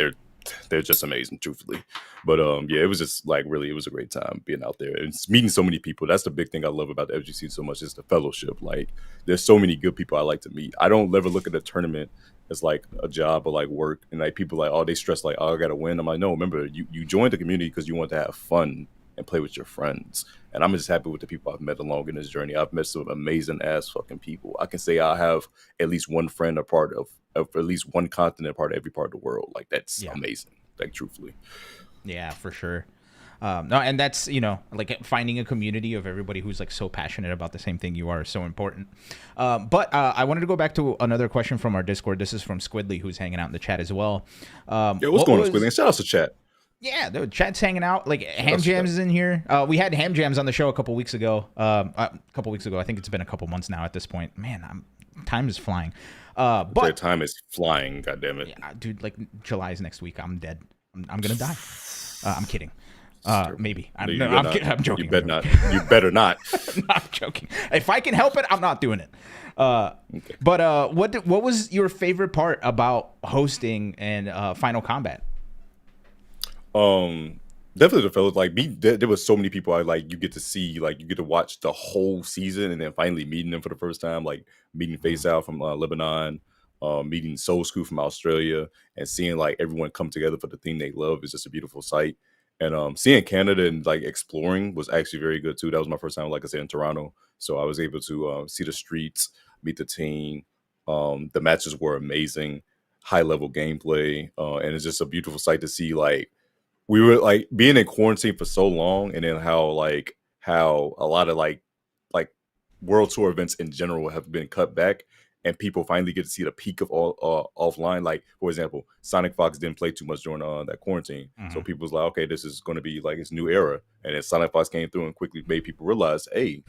They're just amazing, truthfully. But it was just like really, it was a great time being out there and meeting so many people. That's the big thing I love about the FGC so much is the fellowship. Like there's so many good people I like to meet. I don't ever look at the tournament as like a job or like work. And like people like, oh, they stress like, oh, I gotta win. I'm like, no, remember you joined the community because you want to have fun and play with your friends. And I'm just happy with the people I've met along in this journey. I've met some amazing ass fucking people. I can say I have at least one friend a part of at least one continent, part of every part of the world. Like that's amazing. Like truthfully. Yeah, for sure. No, and that's, like finding a community of everybody who's like so passionate about the same thing you are is so important. But I wanted to go back to another question from our Discord. This is from Squidly, who's hanging out in the chat as well. What's going on, Squidly? Shout out to chat. Yeah, the chat's hanging out. Like Ham Jams is in here. We had Ham Jams on the show a couple weeks ago. I think it's been a couple months now at this point. Man, time is flying. But time is flying. God damn it, yeah, dude. Like July is next week. I'm dead. I'm gonna die. I'm kidding. Maybe. I'm joking. You better not. You better not. I'm joking. If I can help it, I'm not doing it. Okay. But what was your favorite part about hosting and Final Combat? Definitely the fellas like me. There was so many people I like. You get to see, like you get to watch the whole season, and then finally meeting them for the first time, like meeting Face Out from Lebanon, meeting Soul School from Australia, and seeing like everyone come together for the thing they love is just a beautiful sight. And seeing Canada and like exploring was actually very good too. That was my first time, like I said, in Toronto, so I was able to see the streets, meet the team. The matches were amazing, high level gameplay, and it's just a beautiful sight to see like we were like being in quarantine for so long, and then how a lot of like world tour events in general have been cut back, and people finally get to see the peak of all offline. Like for example, Sonic Fox didn't play too much during that quarantine, so people was like, okay, this is going to be like its new era, and then Sonic Fox came through and quickly made people realize, hey,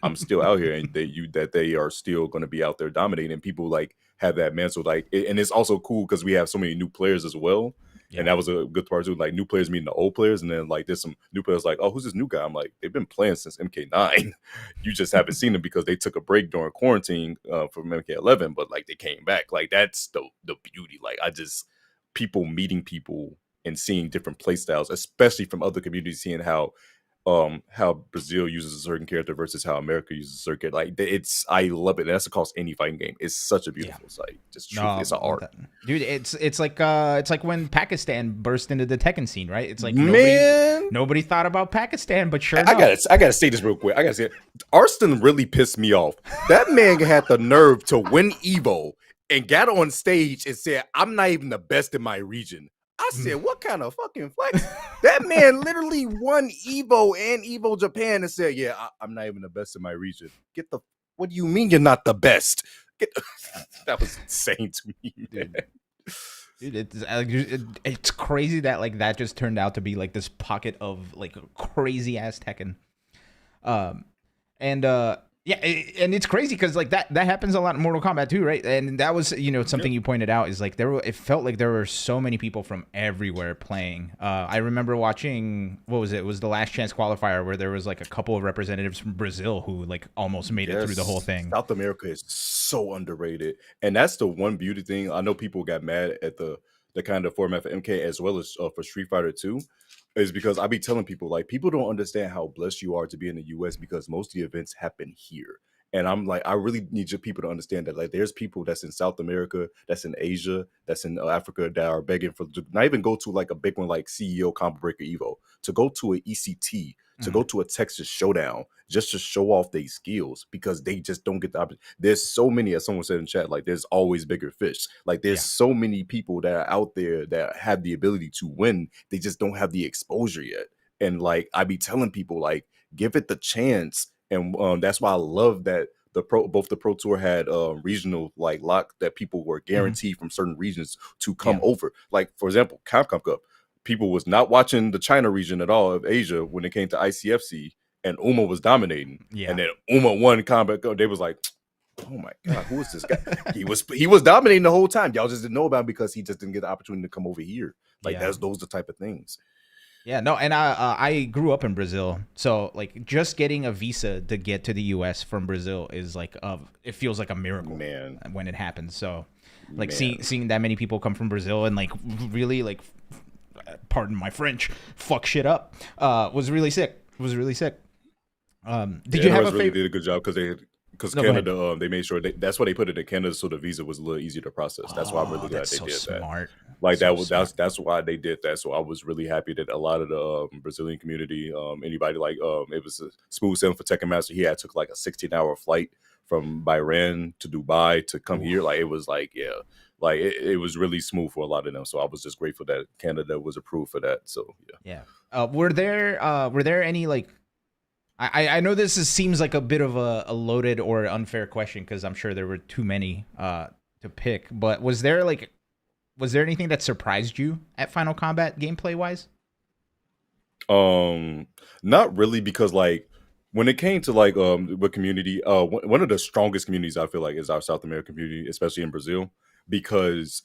I'm still out here, and they are still going to be out there dominating. And people like have that mantle, like, and it's also cool because we have so many new players as well. Yeah. And that was a good part too. Like new players meeting the old players, and then like there's some new players like, oh, who's this new guy? I'm like, they've been playing since MK9. You just haven't seen them because they took a break during quarantine from MK11, but like they came back. Like that's the beauty. Like people meeting people and seeing different play styles, especially from other communities, seeing how Brazil uses a certain character versus how America uses a certain character. Like I love it. And that's across any fighting game. It's such a beautiful sight. Just truly, it's an art. Dude, it's like when Pakistan burst into the Tekken scene, right? It's like nobody thought about Pakistan, but sure I gotta say this real quick. I gotta say it. Arston really pissed me off. That man had the nerve to win Evo and got on stage and said, I'm not even the best in my region. I said, what kind of fucking flex? That man literally won Evo and Evo Japan and said, yeah, I'm not even the best in my region. What do you mean you're not the best? That was insane to me, man. Dude, it's crazy that like that just turned out to be like this pocket of like crazy ass Tekken. Yeah, and it's crazy because like that happens a lot in Mortal Kombat too, right? And that was something you pointed out is like it felt like there were so many people from everywhere playing. I remember watching what was it? It was the Last Chance qualifier where there was like a couple of representatives from Brazil who like almost made it through the whole thing. South America is so underrated, and that's the one beauty thing. I know people got mad at the kind of format for MK as well as for Street Fighter 2. Is because I be telling people, like, people don't understand how blessed you are to be in the US because most of the events happen here. And I'm like, I really need your people to understand that, like, there's people that's in South America, that's in Asia, that's in Africa that are begging for not even go to like a big one like CEO Combo Breaker Evo, to go to an ECT, to go to a Texas Showdown, just to show off their skills because they just don't get the opportunity. There's so many, as someone said in chat, like there's always bigger fish. Like there's so many people that are out there that have the ability to win. They just don't have the exposure yet. And like I be telling people, like, give it the chance. And that's why I love that both the Pro Tour had regional like lock that people were guaranteed from certain regions to come over. Like for example, Capcom Cup. People was not watching the China region at all of Asia when it came to ICFC, and Uma was dominating. Yeah. And then Uma won combat. They was like, oh my God, who is this guy? he was dominating the whole time. Y'all just didn't know about him because he just didn't get the opportunity to come over here. Like those are the type of things. Yeah, no, and I grew up in Brazil, so like just getting a visa to get to the U.S. from Brazil is like it feels like a miracle, man, when it happens. So like seeing that many people come from Brazil and like really like, pardon my French, fuck shit up, was really sick. Did you have a favorite? Did a good job because Canada, they made sure that's why they put it in Canada, so the visa was a little easier to process. That's why I'm really glad they did that. Like that's why they did that. So I was really happy that a lot of the Brazilian community, anybody like it was a smooth sailing for Tekken Master. He had took like a 16-hour flight from Bahrain to Dubai to come here. Like it was like like it was really smooth for a lot of them. So I was just grateful that Canada was approved for that. So were there any like, I know this seems like a bit of a loaded or unfair question because I'm sure there were too many to pick, but was there anything that surprised you at Final Combat gameplay wise? Not really, because like when it came to like with community, one of the strongest communities I feel like is our South American community, especially in Brazil, because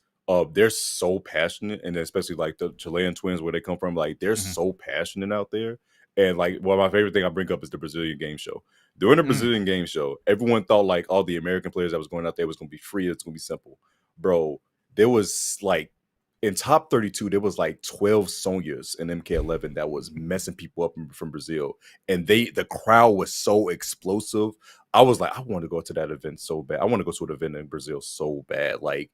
they're so passionate, and especially like the Chilean twins where they come from, like they're so passionate out there. And like, well, my favorite thing I bring up is the Brazilian game show. During the Brazilian game show, everyone thought like all the American players that was going out there was going to be free. It's going to be simple, bro. There was like in top 32, there was like 12 Sonyas in MK11 that was messing people up from Brazil, and the crowd was so explosive. I was like, I want to go to that event so bad. I want to go to an event in Brazil so bad. Like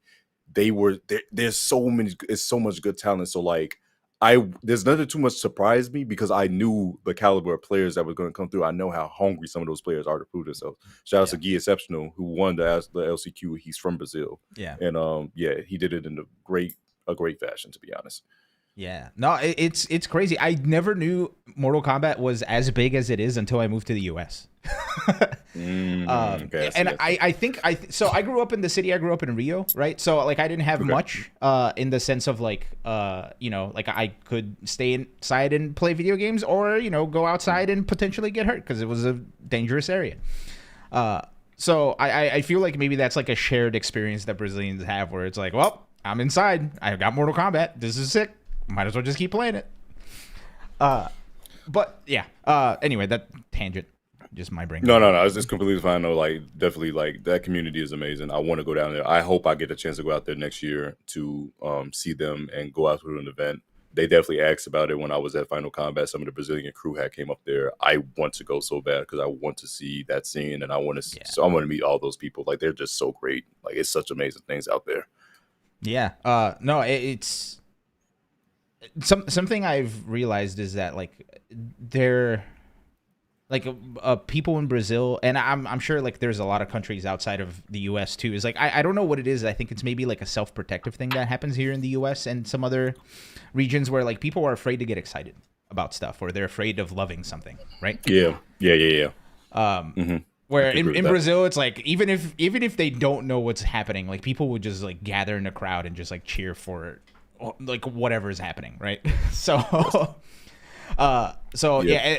they were there. There's so much good talent. So like. There's nothing too much surprised me because I knew the caliber of players that was going to come through. I know how hungry some of those players are to prove themselves. Shout out to Guy Exceptional, who won the LCQ. He's from Brazil. Yeah. And he did it in a great fashion, to be honest. Yeah. No, it's crazy. I never knew Mortal Kombat was as big as it is until I moved to the US. Okay, And I think so I grew up in the city. I grew up in Rio, right? So like I didn't have much in the sense of like you know, like I could stay inside and play video games, or you know, go outside and potentially get hurt because it was a dangerous area. So I feel like maybe that's like a shared experience that Brazilians have, where it's like, well, I'm inside. I got Mortal Kombat. This is sick. Might as well just keep playing it. But yeah. Anyway, that tangent, just my brain. No. It's completely fine. No, like definitely, like that community is amazing. I want to go down there. I hope I get a chance to go out there next year to see them and go out to an event. They definitely asked about it when I was at Final Combat. Some of the Brazilian crew had came up there. I want to go so bad because I want to see that scene, and I want to. So I want to meet all those people. Like they're just so great. Like it's such amazing things out there. Yeah. No, it's something I've realized is that like they're like people in Brazil, and I'm sure like there's a lot of countries outside of the US too. Is like I don't know what it is. I think it's maybe like a self-protective thing that happens here in the US and some other regions where like people are afraid to get excited about stuff, or they're afraid of loving something, right? Yeah. Where in Brazil, it's like even if they don't know what's happening, like people would just like gather in a crowd and just like cheer for like whatever is happening, right? So, yeah,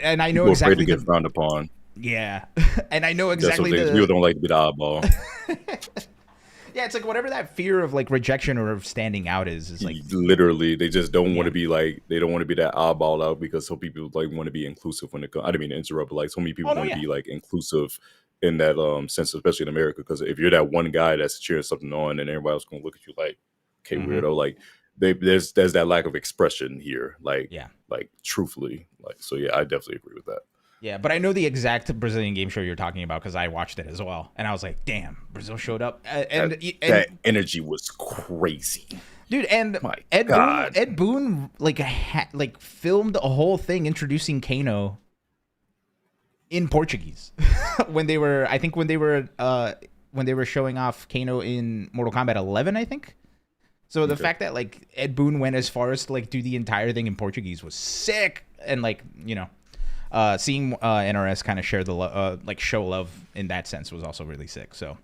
and I know people exactly afraid to get frowned upon. Yeah, and I know exactly people don't like to be the oddball. Yeah, it's like whatever that fear of like rejection or of standing out is like literally they just don't want to be like, they don't want to be that oddball out, because some people like want to be inclusive when it comes. I didn't mean to interrupt, but like so many people want to be like inclusive in that sense, especially in America, because if you're that one guy that's cheering something on and everybody else gonna look at you like, okay, weirdo, like there's that lack of expression here, like like truthfully, like, so yeah, I definitely agree with that. Yeah, but I know the exact Brazilian game show you're talking about because I watched it as well, and I was like, "Damn, Brazil showed up!" And that energy was crazy, dude. And my Ed Boon like filmed a whole thing introducing Kano in Portuguese when they were showing off Kano in Mortal Kombat 11, I think. So the fact that like Ed Boon went as far as to like do the entire thing in Portuguese was sick, and like you know. Seeing NRS kind of share the like show love in that sense was also really sick. So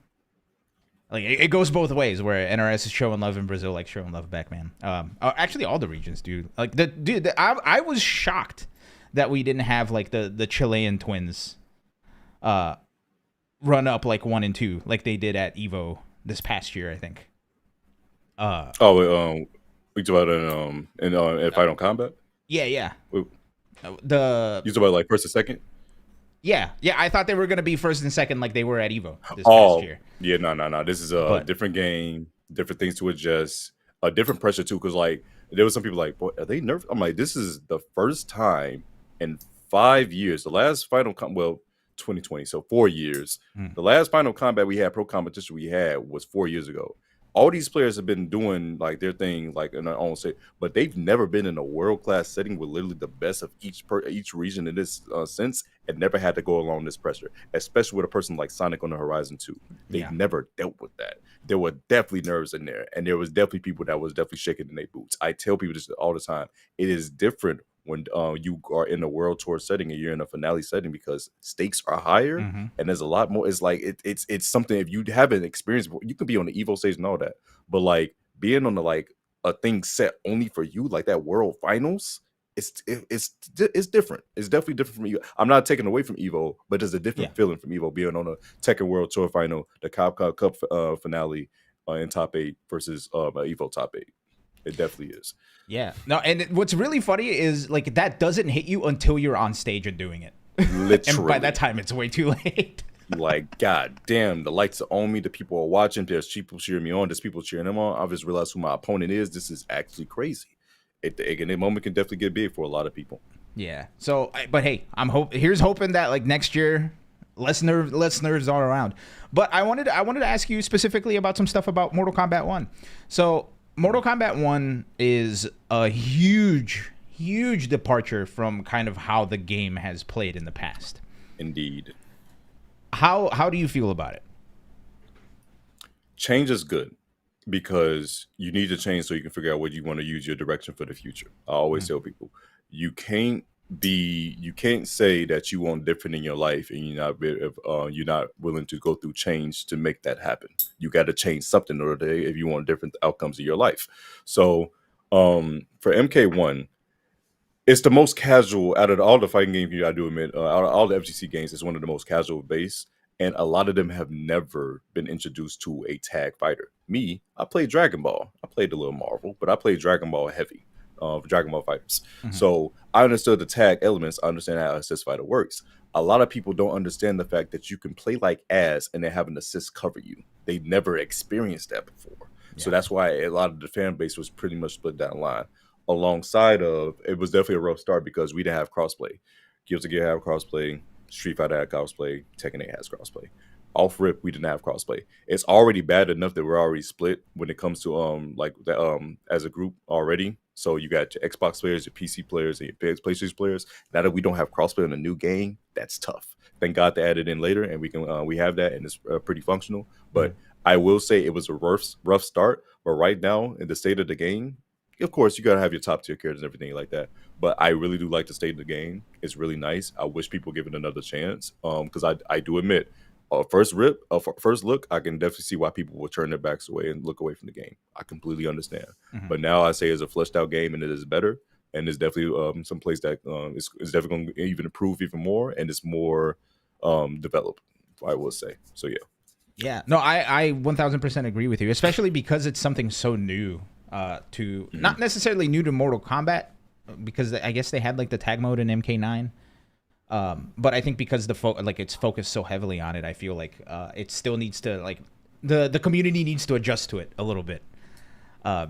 like it goes both ways, where NRS is showing love in Brazil, like showing love back, man. Actually, all the regions do. Like I was shocked that we didn't have like the Chilean twins run up like 1 and 2 like they did at Evo this past year, I think. We talk about in Final Combat. Yeah. Wait. You talk about like first and second? Yeah. I thought they were gonna be first and second like they were at Evo this past year. Yeah, no. This is a different game, different things to adjust, a different pressure too. Because like there was some people like, boy, are they nervous? I'm like, this is the first time in 5 years. The last Final 2020, so 4 years. The last Final Combat we had, pro competition we had, was 4 years ago. All these players have been doing like their thing, like in their own set, but they've never been in a world-class setting with literally the best of each region in this sense, and never had to go along this pressure, especially with a person like Sonic on the horizon too. They've never dealt with that. There were definitely nerves in there, and there was definitely people that was definitely shaking in their boots. I tell people this all the time. It is different when you are in a world tour setting and you're in a finale setting, because stakes are higher and there's a lot more. It's like it's something, if you haven't experienced before, you could be on the Evo stage and all that, but like being on the like a thing set only for you, like that world finals, it's different. It's definitely different from Evo. I'm not taking away from Evo, but there's a different feeling from Evo, being on a Tekken World Tour final, the Capcom Cup finale in top 8 versus Evo top 8. It definitely is. Yeah. No, and what's really funny is like that doesn't hit you until you're on stage and doing it. Literally. And by that time, it's way too late. Like, god damn, the lights are on me. The people are watching. There's people cheering me on. There's people cheering them on. I've just realized who my opponent is. This is actually crazy. The moment can definitely get big for a lot of people. Yeah. So, but hey, here's hoping that like next year, less nerves all around. But I wanted to ask you specifically about some stuff about Mortal Kombat 1. So Mortal Kombat 1 is a huge departure from kind of how the game has played in the past. Indeed. How do you feel about it? Change is good. because you need to change so you can figure out what you want to use your direction for the future. I always tell people you can't say that you want different in your life and you're not willing to go through change to make that happen. You got to change something in order to, if you want different outcomes of your life. So for MK1, it's the most casual out of all the fighting games. I do admit, out of all the FGC games, it's one of the most casual base, and a lot of them have never been introduced to a tag fighter. Me, I played Dragon Ball. I played a little Marvel, but I played Dragon Ball heavy, Dragon Ball fighters. So I understood the tag elements. I understand how assist fighter works. A lot of people don't understand the fact that you can play like as and then have an assist cover you. They never experienced that before. So that's why a lot of the fan base was pretty much split down the line. Alongside of, it was definitely a rough start because we didn't have crossplay. Guilty Gear had crossplay, Street Fighter had crossplay, Tekken 8 has crossplay. Off rip, we didn't have crossplay. It's already bad enough that we're already split when it comes to as a group already. So you got your Xbox players, your PC players, and your PlayStation players. Now that we don't have crossplay in a new game, that's tough. Thank God they added in later, and we have that, and it's pretty functional. But I will say it was a rough start. But right now, in the state of the game, of course, you gotta have your top tier characters and everything like that. But I really do like the state of the game. It's really nice. I wish people give it another chance. Because I do admit, first look, I can definitely see why people will turn their backs away and look away from the game. I completely understand. But now I say it's a fleshed out game and it is better. And it's definitely some place that is definitely going to even improve even more, and it's more developed, I will say. So yeah. Yeah, no, I 1000% agree with you, especially because it's something so new to not necessarily new to Mortal Kombat, because I guess they had like the tag mode in MK9. But I think because it's focused so heavily on it, I feel like it still needs to, like, the community needs to adjust to it a little bit,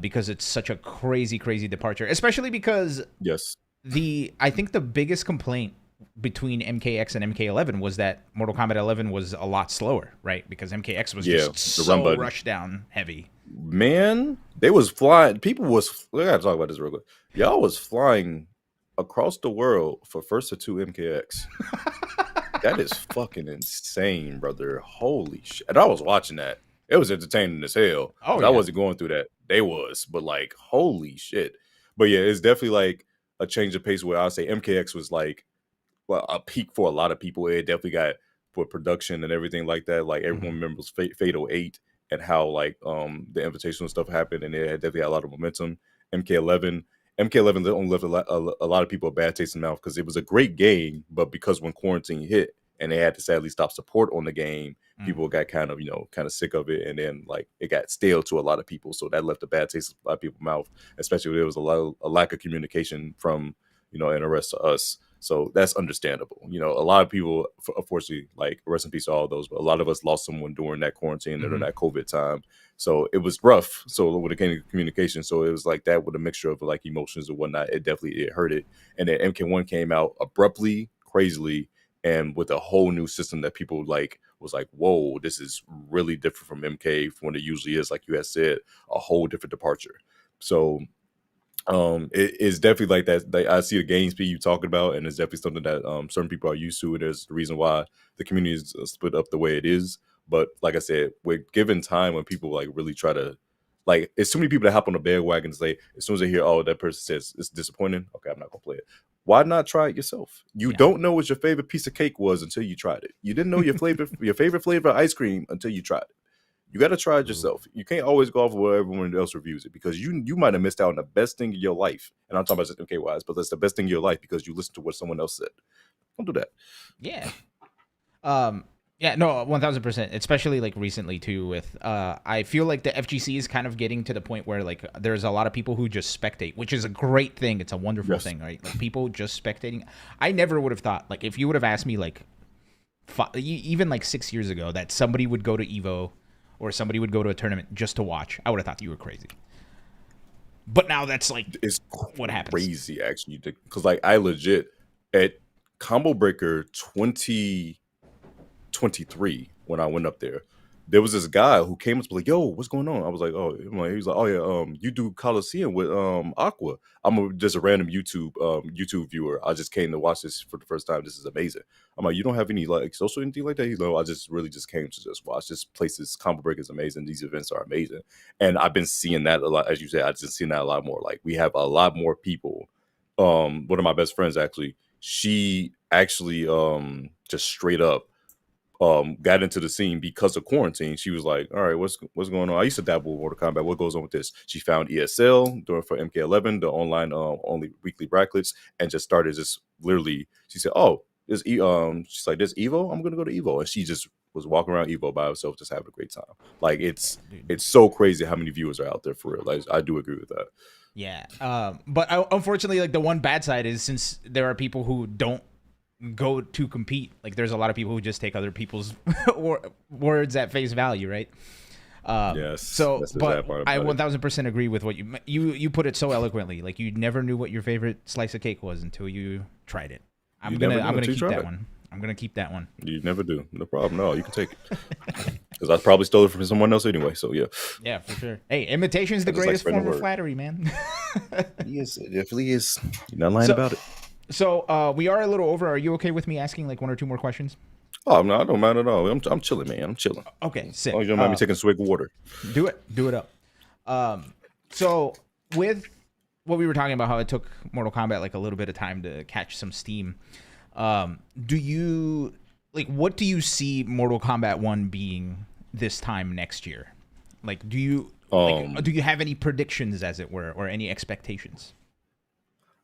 because it's such a crazy departure, especially because Yes. I think the biggest complaint between MKX and MK11 was that Mortal Kombat 11 was a lot slower, right? Because MKX was just so rush down heavy. Man, they was flying. We gotta talk about this real quick. Y'all was flying across the world for first to 2 MKX. That is fucking insane, brother. Holy shit. And I was watching that. It was entertaining as hell. Oh, I wasn't going through that. They was, but like, holy shit. But yeah, it's definitely like a change of pace where I say MKX was like, well, a peak for a lot of people. It definitely got for production and everything like that. Like everyone remembers Fatal 8 and how like the invitational stuff happened, and it had definitely had a lot of momentum. MK11 only left a lot of people a bad taste in the mouth because it was a great game, but because when quarantine hit and they had to sadly stop support on the game, people got kind of sick of it, and then like it got stale to a lot of people, so that left a bad taste in a lot of people's mouth, especially when there was a lack of communication from and the rest of us. So that's understandable. A lot of people, unfortunately, like, rest in peace to all those, but a lot of us lost someone during that quarantine or that COVID time. So it was rough. So when it came to communication, so it was like that with a mixture of like emotions and whatnot. It hurt it. And then MK1 came out abruptly, crazily, and with a whole new system that people like was like, whoa, this is really different from MK from what it usually is. Like you had said, a whole different departure. So it is definitely like that. Like, I see the game speed you talking about, and it's definitely something that certain people are used to, and there's the reason why the community is split up the way it is. But like I said, with given time, when people like really try to, like, it's too many people that hop on the bandwagon and say, as soon as they hear, oh, that person says it's disappointing, okay, I'm not gonna play it. Why not try it yourself? You don't know what your favorite piece of cake was until you tried it. You didn't know your favorite flavor of ice cream until you tried it. You got to try it yourself. You can't always go off of what everyone else reviews it, because you might have missed out on the best thing of your life. And I'm talking about just MK wise, but that's the best thing of your life because you listened to what someone else said. Don't do that. Yeah. Yeah, no, 1000%, especially like recently too with I feel like the FGC is kind of getting to the point where like there's a lot of people who just spectate, which is a great thing. It's a wonderful thing, right? Like people just spectating. I never would have thought, like, if you would have asked me like even like 6 years ago that somebody would go to Evo or somebody would go to a tournament just to watch, I would have thought you were crazy. But now that's like, it's what happens. Crazy actually, because like I legit at Combo Breaker 2023 when I went up there, there was this guy who came up to like, "Yo, what's going on?" I was like, "Oh," he was like, "Oh yeah, you do Coliseum with Aqua." Just a random YouTube viewer. I just came to watch this for the first time. This is amazing. I'm like, "You don't have any like social anything like that?" He's like, "I just really just came to just watch. This place, this Combo Break is amazing. These events are amazing." And I've been seeing that a lot, as you said. I've just seen that a lot more. Like we have a lot more people. One of my best friends actually, she actually just straight up got into the scene because of quarantine. She was like, "All right, what's going on?" I used to dabble with Mortal Kombat. What goes on with this? She found ESL doing for MK11, the online only weekly brackets, and just started just literally. She said, "Oh, she's like, "There's Evo. I'm gonna go to Evo," and she just was walking around Evo by herself, just having a great time. Like it's so crazy how many viewers are out there for real. Like I do agree with that. Yeah. But unfortunately, like the one bad side is since there are people who don't go to compete, like there's a lot of people who just take other people's words at face value, right? Yes. So, that's the but sad part I about it. 1000% agree with what you put it so eloquently. Like you never knew what your favorite slice of cake was until you tried it. I'm never know gonna until you keep try that it. one. I'm gonna keep that one. You never do. No problem. No, you can take it. Because I probably stole it from someone else anyway. So yeah. Yeah, for sure. Hey, imitation is the I just like greatest spreading the form of word. flattery, man. Yes, it definitely is. You're not lying So- about it. So we are a little over. Are you okay with me asking like one or two more questions? Oh no, I don't mind at all. I'm chilling, man. I'm chilling. Okay, As sick. long as you don't mind me taking a swig of water. Do it up. So with what we were talking about, how it took Mortal Kombat like a little bit of time to catch some steam. Do you like what do you see Mortal Kombat 1 being this time next year? Like, do you have any predictions, as it were, or any expectations?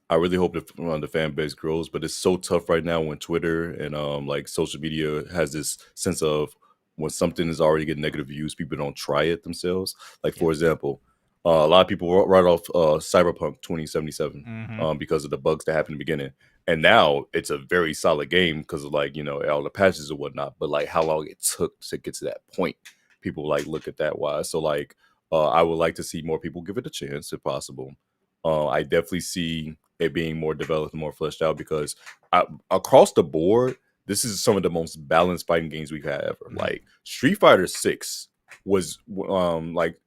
I really hope the fan base grows, but it's so tough right now when Twitter and like social media has this sense of when something is already getting negative views, people don't try it themselves. Like for example, a lot of people write off Cyberpunk 2077 because of the bugs that happened in the beginning, and now it's a very solid game because of like all the patches and whatnot. But like how long it took to get to that point, people like look at that wise. So like I would like to see more people give it a chance if possible. I definitely see it being more developed and more fleshed out because across the board, this is some of the most balanced fighting games we've had ever. Like Street Fighter 6 was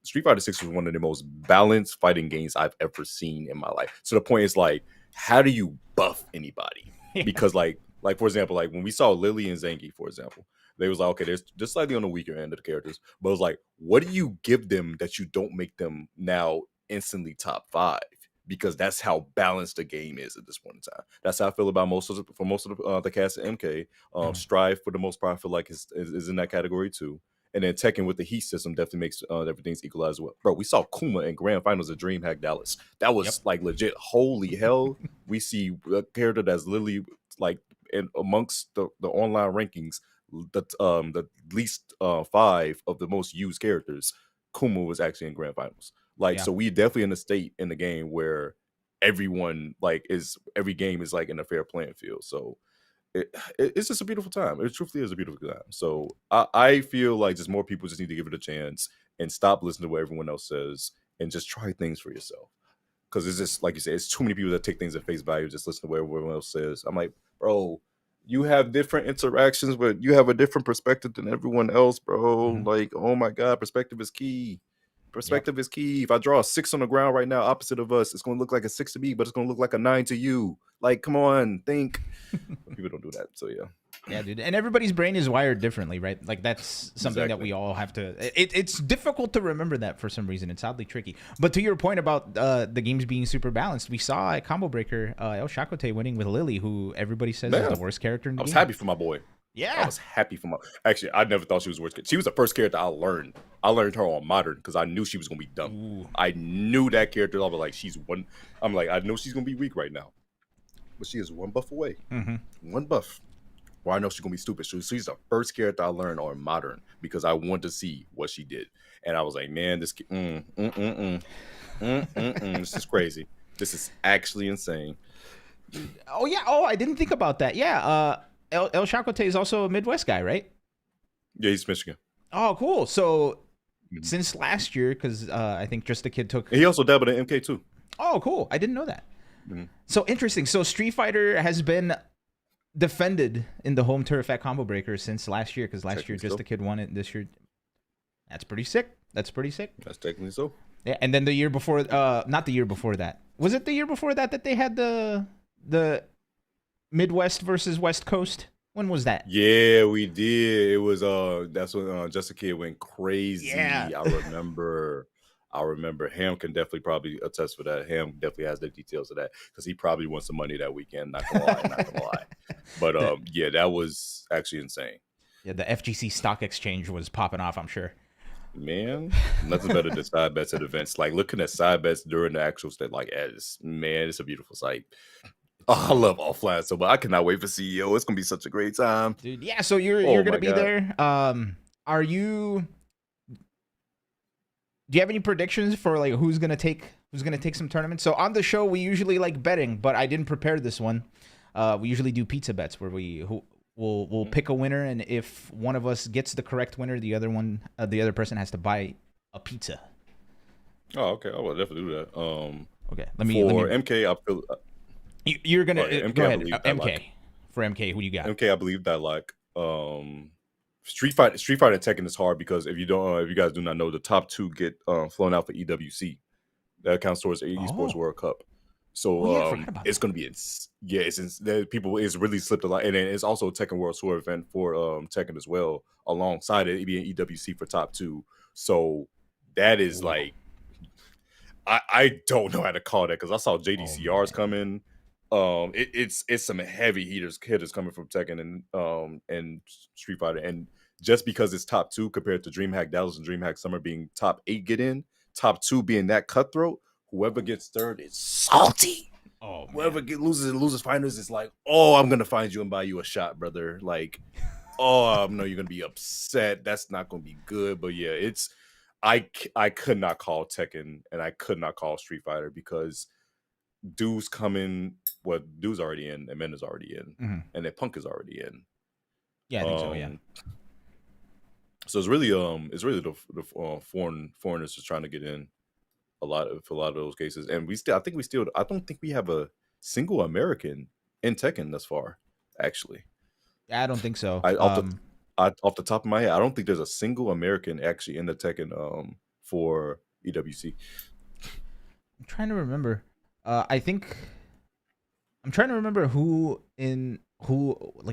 Street Fighter 6 was one of the most balanced fighting games I've ever seen in my life. So the point is like, how do you buff anybody? Because like for example, like when we saw Lily and Zangief, for example, they was like, okay, they're just slightly on the weaker end of the characters, but it was like, what do you give them that you don't make them now instantly top 5? Because that's how balanced the game is at this point in time. That's how I feel about most of the cast of MK. Strive for the most part, I feel like is in that category too. And then Tekken with the heat system definitely makes everything's equalized well. Bro, we saw Kuma in Grand Finals of DreamHack Dallas. That was like legit. Holy hell! We see a character that's literally like amongst the online rankings, the least 5 of the most used characters. Kuma was actually in Grand Finals. Like, so we definitely in a state in the game where everyone every game is like in a fair playing field. So it's just a beautiful time. It truthfully is a beautiful time. So I feel like just more people just need to give it a chance and stop listening to what everyone else says and just try things for yourself. Because it's just like you said, it's too many people that take things at face value, just listen to what everyone else says. I'm like, bro, you have different interactions, but you have a different perspective than everyone else, bro. Like, oh my God, perspective is key. Perspective is key. If I draw a 6 on the ground right now, opposite of us, it's going to look like a 6 to me, but it's going to look like a 9 to you. Like, come on, think. But people don't do that. So yeah. Yeah, dude. And everybody's brain is wired differently, right? Like that's something that we all have to. It's difficult to remember that for some reason. It's oddly tricky. But to your point about the games being super balanced, we saw at Combo Breaker El Shakote winning with Lily, who everybody says is the worst character in the game. I was happy for my boy. Yeah, I was happy for my. Actually, I never thought she was worst. She was the first character I learned. I learned her on Modern because I knew she was gonna be dumb. Ooh. I knew that character. I was like, she's one. I'm like, I know she's gonna be weak right now, but she is one buff away. One buff. Well, I know she's gonna be stupid. She's the first character I learned on Modern because I wanted to see what she did, and I was like, man, this this is crazy. This is actually insane. Oh yeah. Oh, I didn't think about that. Yeah. El Shakote is also a Midwest guy, right? Yeah, he's Michigan. Oh, cool. So since last year, because I think Just the Kid took. And he also dabbled in MK too. Oh, cool. I didn't know that. So interesting. So Street Fighter has been defended in the home turf at Combo Breaker since last year, because last year Just the Kid won it. This year, That's pretty sick. That's pretty sick. That's technically so. Yeah, and then the year before, not the year before that. Was it the year before that that they had the Midwest versus West Coast? When was that? Yeah, we did. It was that's when Just a Kid went crazy. Yeah. I remember. I remember. Ham can definitely probably attest for that. Ham definitely has the details of that because he probably won some money that weekend. Not gonna lie, not gonna lie. But yeah, that was actually insane. Yeah, the FGC stock exchange was popping off, I'm sure. Man, nothing better than side bets at events. Like looking at side bets during the actual state, like as man, it's a beautiful sight. Oh, I love offline so much. I cannot wait for CEO. It's gonna be such a great time. Dude, yeah, so you're Oh gonna my be God. there. Are you do you have any predictions for like who's gonna take some tournaments? So on the show we usually like betting, but I didn't prepare this one. We usually do pizza bets where we'll pick a winner, and if one of us gets the correct winner, the other person has to buy a pizza. Oh, okay. I will definitely do that. Okay, For MK, I feel you're gonna MK, go I ahead. believe that, MK like, for MK. Who you got? MK, I believe that like Street Fighter and Tekken is hard because if you don't if you guys do not know, the top two get flown out for EWC. That counts towards the Esports Oh. World Cup. So Oh, yeah, I forgot about it's that. gonna be people it's really slipped a lot, and then it's also a Tekken World Tour event for Tekken as well, alongside it being EWC for top two. So that is Ooh. like I don't know how to call that because I saw JDCRs coming. It's some heavy hitters coming from Tekken and Street Fighter, and just because it's top two compared to DreamHack Dallas and DreamHack Summer being top 8 get in, top two being that cutthroat, whoever gets third is salty. Oh, man. Whoever loses finals is like, oh, I'm gonna find you and buy you a shot, brother. Like, oh, I know you're gonna be upset. That's not gonna be good. But yeah, I could not call Tekken and I could not call Street Fighter because dude's coming. Dude's already in, and Men is already in, and then Punk is already in. Yeah, I think so. Yeah. So it's really the foreigners just trying to get in a lot of those cases, and I don't think we have a single American in Tekken thus far. Actually, I don't think so. Off the top of my head, I don't think there's a single American actually in the Tekken for EWC. I'm trying to remember. I'm trying to remember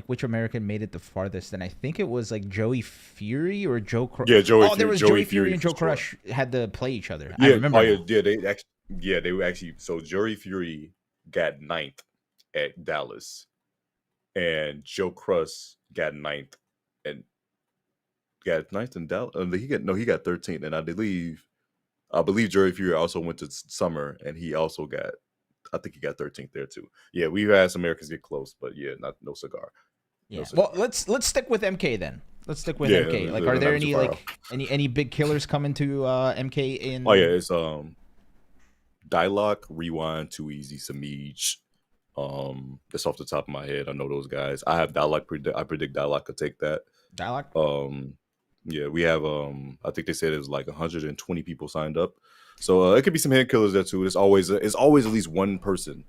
which American made it the farthest, and I think it was like Joey Fury or Joe Crush. Yeah, Joey. Oh, there was Joey Fury and Joe Crush had to play each other. Yeah, I remember. they were actually. So Joey Fury got 9th at Dallas, and Joe Crush got 9th and got 9th in Dallas. He got 13th, and I believe Joey Fury also went to Summer, and he also got. I think he got 13th there too. Yeah, we've had some Americans get close, but yeah, no cigar. Yeah. No cigar. Well, let's stick with MK then. Let's stick with MK. Like, are there any any big killers coming to MK in? Oh yeah, it's Dialogue, Rewind, Too Easy, Samij. That's off the top of my head. I know those guys. I have Dialogue. I predict Dialogue could take that. Dialogue. Yeah, we have. I think they said it was like 120 people signed up. So it could be some hand killers there too. It's always at least one person,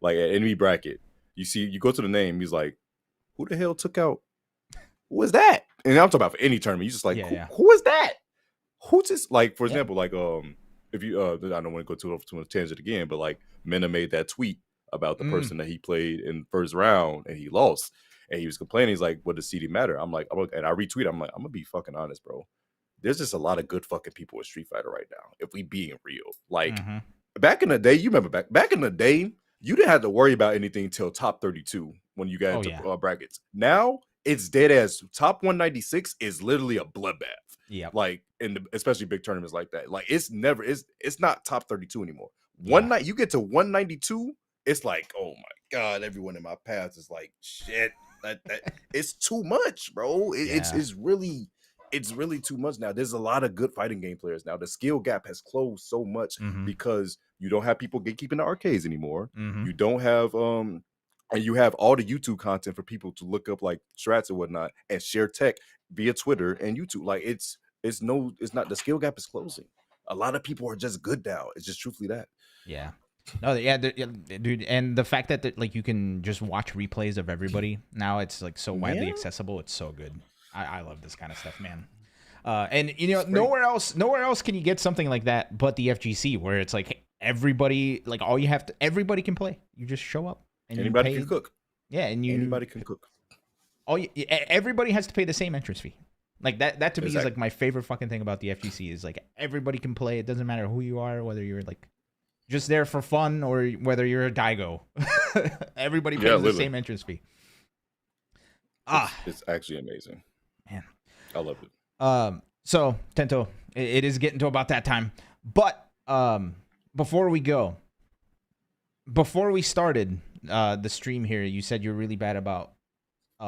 like at enemy bracket. You go to the name. He's like, who the hell took out? Who is that? And I'm talking about for any tournament. You just like, who is that? Who's this? Like, for example, like if you I don't want to go too a tangent again, but like Mena made that tweet about the person that he played in first round and he lost, and he was complaining. He's like, what does CD matter? And I retweet. I'm like, I'm gonna be fucking honest, bro. There's just a lot of good fucking people with Street Fighter right now. If we being real, like back in the day, you remember back in the day, you didn't have to worry about anything till top 32 when you got into brackets. Now it's dead as top 196 is literally a bloodbath. Yeah, like especially big tournaments like that. Like it's not top 32 anymore. One night you get to 192, it's like, oh my god, everyone in my path is like shit. That it's too much, bro. It's really too much now. There's a lot of good fighting game players now. The skill gap has closed so much because you don't have people gatekeeping the arcades anymore. You don't have and you have all the YouTube content for people to look up like strats and whatnot and share tech via Twitter and YouTube. Like it's not, the skill gap is closing. A lot of people are just good now. It's just truthfully that. Yeah. No, yeah, dude, and the fact that like you can just watch replays of everybody now, it's like so widely accessible. It's so good. I love this kind of stuff, man. And you know, nowhere else can you get something like that but the FGC, where it's like everybody, like all you have to, everybody can play. You just show up and Anybody you pay, can cook. Yeah, and Anybody can cook. Everybody has to pay the same entrance fee. Like that to me is Exactly. like my favorite fucking thing about the FGC is like everybody can play. It doesn't matter who you are, whether you're like just there for fun or whether you're a Daigo. Everybody pays the literally. same entrance fee. It's actually amazing. Man, I love it. So Tento, it is getting to about that time. But before we started the stream here, you said you're really bad about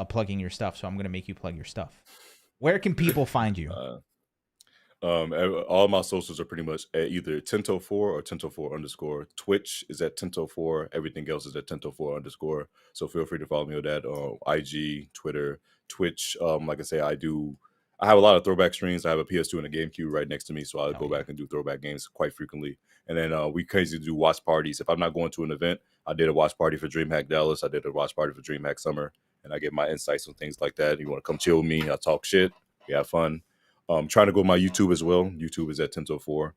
plugging your stuff, so I'm gonna make you plug your stuff. Where can people find you? All my socials are pretty much at either Tento4 or Tento4_. Twitch is at Tento4. Everything else is at Tento4_. So feel free to follow me on that. IG, Twitter, Twitch. Like I say, I have a lot of throwback streams. I have a PS2 and a GameCube right next to me, so I'll go back and do throwback games quite frequently. And then we occasionally do watch parties. If I'm not going to an event, I did a watch party for DreamHack Dallas. I did a watch party for DreamHack Summer, and I get my insights on things like that. You want to come chill with me? I talk shit. We have fun. Trying to go my YouTube as well. YouTube is at Tento4.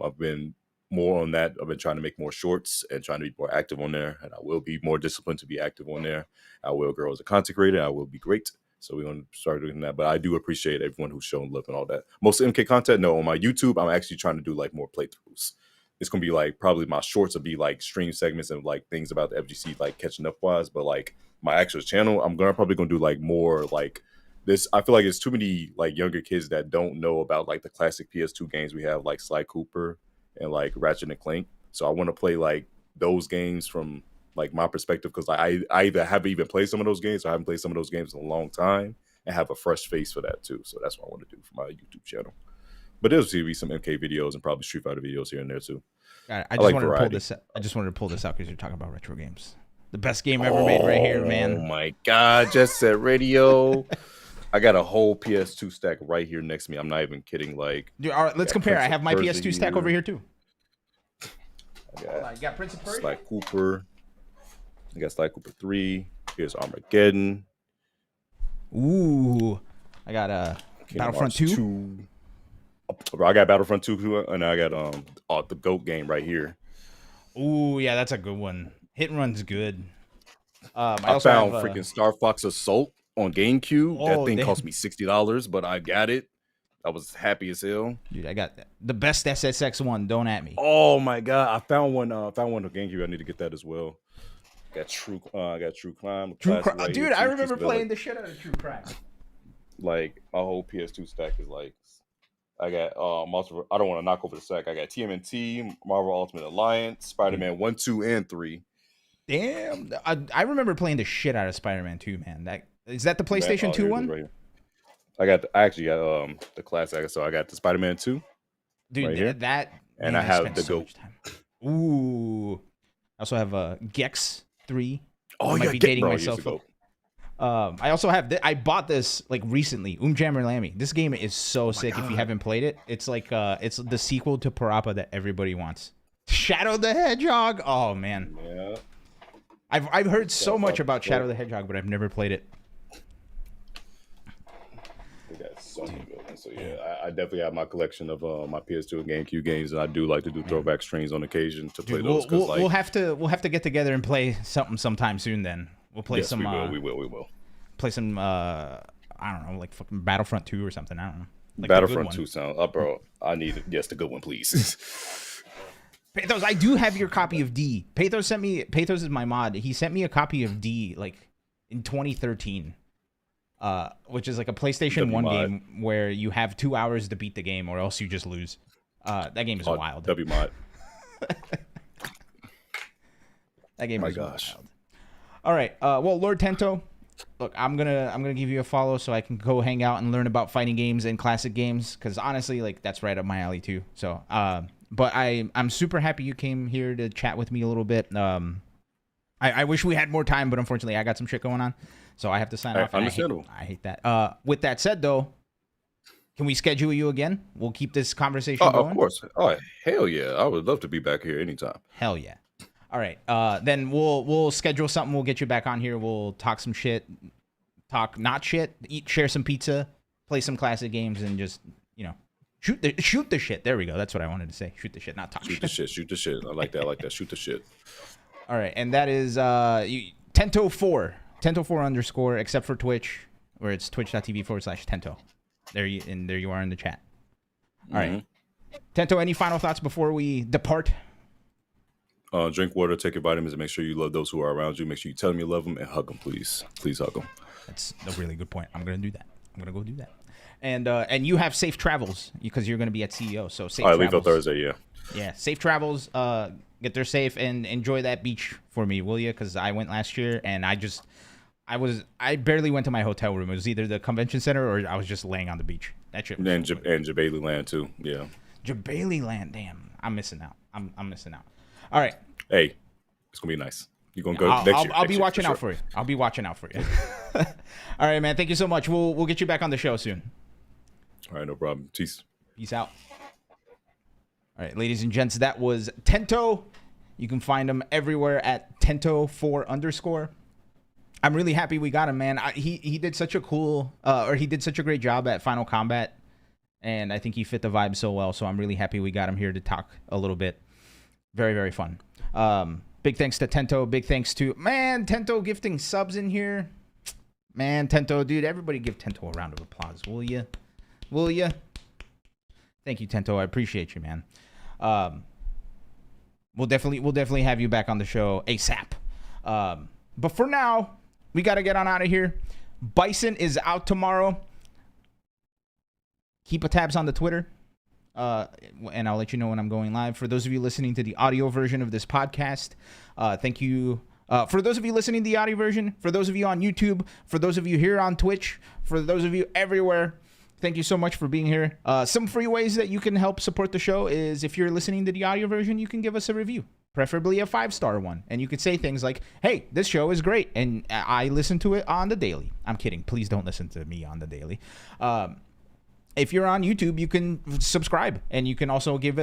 I've been more on that. I've been trying to make more shorts and trying to be more active on there. And I will be more disciplined to be active on there. I will grow as a content creator. I will be great. So we're going to start doing that. But I do appreciate everyone who's shown love and all that. Most of MK content, no. On my YouTube, I'm actually trying to do like more playthroughs. It's going to be like probably my shorts will be like stream segments and like things about the FGC, like catching up wise. But like my actual channel, I'm probably going to do like more like this. I feel like it's too many like younger kids that don't know about like the classic PS2 games we have, like Sly Cooper and like Ratchet and Clank. So I want to play like those games from like my perspective, because I either haven't even played some of those games or I haven't played some of those games in a long time and have a fresh face for that too. So that's what I want to do for my YouTube channel. But there's going to be some MK videos and probably Street Fighter videos here and there too. I just wanted to pull this out because you're talking about retro games. The best game ever made right here, man. Oh my God, Jet Set Radio. I got a whole PS2 stack right here next to me. I'm not even kidding. Like, dude, all right, let's compare. I have my PS2 stack over here too. I got Prince of Persia. Sly Cooper. I got Sly Cooper 3. Here's Armageddon. Ooh, I got Battlefront 2. I got Battlefront 2, and I got the GOAT game right here. Ooh, yeah, that's a good one. Hit and Run's good. I found freaking Star Fox Assault on GameCube. That thing cost me $60, but I got it. I was happy as hell. Dude, I got the best SSX one. Don't at me. Oh my God, I found one. On GameCube. I need to get that as well. I got True Crime. Dude, I remember playing the shit out of True Crime. Like my whole PS2 stack is like, I got I don't want to knock over the stack. I got TMNT, Marvel Ultimate Alliance, Spider-Man 1, 2, and 3. Damn, I remember playing the shit out of Spider-Man 2, man. Is that the PlayStation 2 one? Right, I actually got the classic. So I got the Spider-Man 2. Dude, right here. That and I have the GOAT. Ooh. I also have Gex 3. Oh, I might be dating myself. I also have I bought this like recently, Jammer Lammy. This game is so sick. God. If you haven't played it, it's like it's the sequel to Parappa that everybody wants. Shadow the Hedgehog. Oh man. Yeah. I've heard so much about Shadow the Hedgehog, but I've never played it. We got so many good ones. So yeah, I definitely have my collection of my PS2 and GameCube games, and I do like to do throwback streams on occasion to play those. We'll have to get together and play something sometime soon. Then we'll play some. We will. Play some. I don't know, like fucking Battlefront 2 or something. I don't know. Like Battlefront 2 sound up, bro. I need the good one, please. Pathos, I do have your copy of D. Pathos is my mod. He sent me a copy of D like in 2013. Which is like a PlayStation 1 game where you have 2 hours to beat the game or else you just lose. That game is wild. W mod. That game is wild. All right. Well, Lord Tento, look, I'm gonna give you a follow so I can go hang out and learn about fighting games and classic games, because honestly, like that's right up my alley too. So, but I'm super happy you came here to chat with me a little bit. I wish we had more time, but unfortunately, I got some shit going on, so I have to sign off. Understandable. I hate that. With that said, though, can we schedule you again? We'll keep this conversation going. Of course. Oh, hell yeah! I would love to be back here anytime. Hell yeah! All right. Then we'll schedule something. We'll get you back on here. We'll talk some shit. Talk not shit. Share some pizza. play some classic games, and just, you know, shoot the shit. There we go. That's what I wanted to say. Shoot the shit, not talk Shoot the shit. Shoot the shit. I like that. I like that. Shoot the shit. All right, and that is TENTO4 _, except for Twitch, where it's twitch.tv/Tento. There you are in the chat. All right, Tento, any final thoughts before we depart? Drink water, take your vitamins, and make sure you love those who are around you. Make sure you tell them you love them and hug them, please. Please hug them. That's a really good point. I'm gonna do that. I'm gonna go do that. And you have safe travels because you're gonna be at CEO. So safe travels. I leave on Thursday. Yeah. Yeah, safe travels. Get there safe and enjoy that beach for me, will you? Because I went last year and I barely went to my hotel room. It was either the convention center or I was just laying on the beach. That shit was and Jabali Land too. Yeah. Jabali Land, damn. I'm missing out. I'm missing out. All right. Hey, it's gonna be nice. You're gonna go next year. I'll be watching out for you. I'll be watching out for you. All right, man. Thank you so much. We'll get you back on the show soon. All right, no problem. Peace out. All right, ladies and gents, that was Tento. You can find him everywhere at TENTO4 _. I'm really happy we got him, man. He did such a cool, he did such a great job at Final Combat, and I think he fit the vibe so well. So I'm really happy we got him here to talk a little bit. Very, very fun. Big thanks to Tento. Big thanks to, man, Tento gifting subs in here. Man, Tento, dude, everybody give Tento a round of applause, will you? Will you? Thank you, Tento. I appreciate you, man. We'll definitely have you back on the show ASAP. But for now, we got to get on out of here. Bison is out tomorrow. Keep a tabs on the Twitter. And I'll let you know when I'm going live. For those of you listening to the audio version of this podcast, thank you. For those of you listening to the audio version, for those of you on YouTube, for those of you here on Twitch, for those of you everywhere, thank you so much for being here. Some free ways that you can help support the show is if you're listening to the audio version, you can give us a review, preferably a 5-star one. And you could say things like, hey, this show is great, and I listen to it on the daily. I'm kidding. Please don't listen to me on the daily. If you're on YouTube, you can subscribe, and you can also give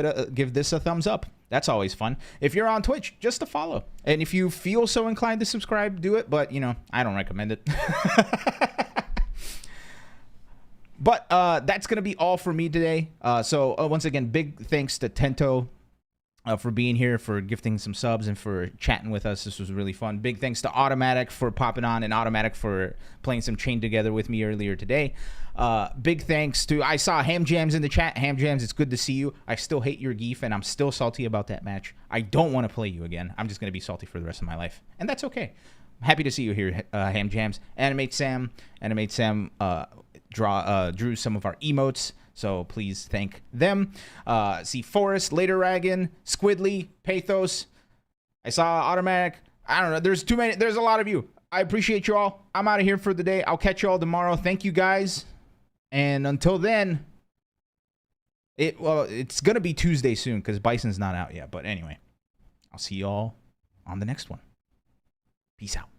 this a thumbs up. That's always fun. If you're on Twitch, just a follow. And if you feel so inclined to subscribe, do it. But, you know, I don't recommend it. But that's going to be all for me today. So once again, big thanks to Tento for being here, for gifting some subs, and for chatting with us. This was really fun. Big thanks to Automattock for popping on, and Automattock for playing some Chain Together with me earlier today. Big thanks to, I saw Ham Jams in the chat. Ham Jams, it's good to see you. I still hate your geef, and I'm still salty about that match. I don't want to play you again. I'm just going to be salty for the rest of my life, and that's okay. Happy to see you here, Ham Jams. Animate Sam drew some of our emotes, so please thank them. See Forrest, Later Ragan, Squidly, Pathos. I saw Automatic. I don't know. There's too many. There's a lot of you. I appreciate you all. I'm out of here for the day. I'll catch you all tomorrow. Thank you guys. And until then, it's gonna be Tuesday soon because Bison's not out yet. But anyway, I'll see you all on the next one. Peace out.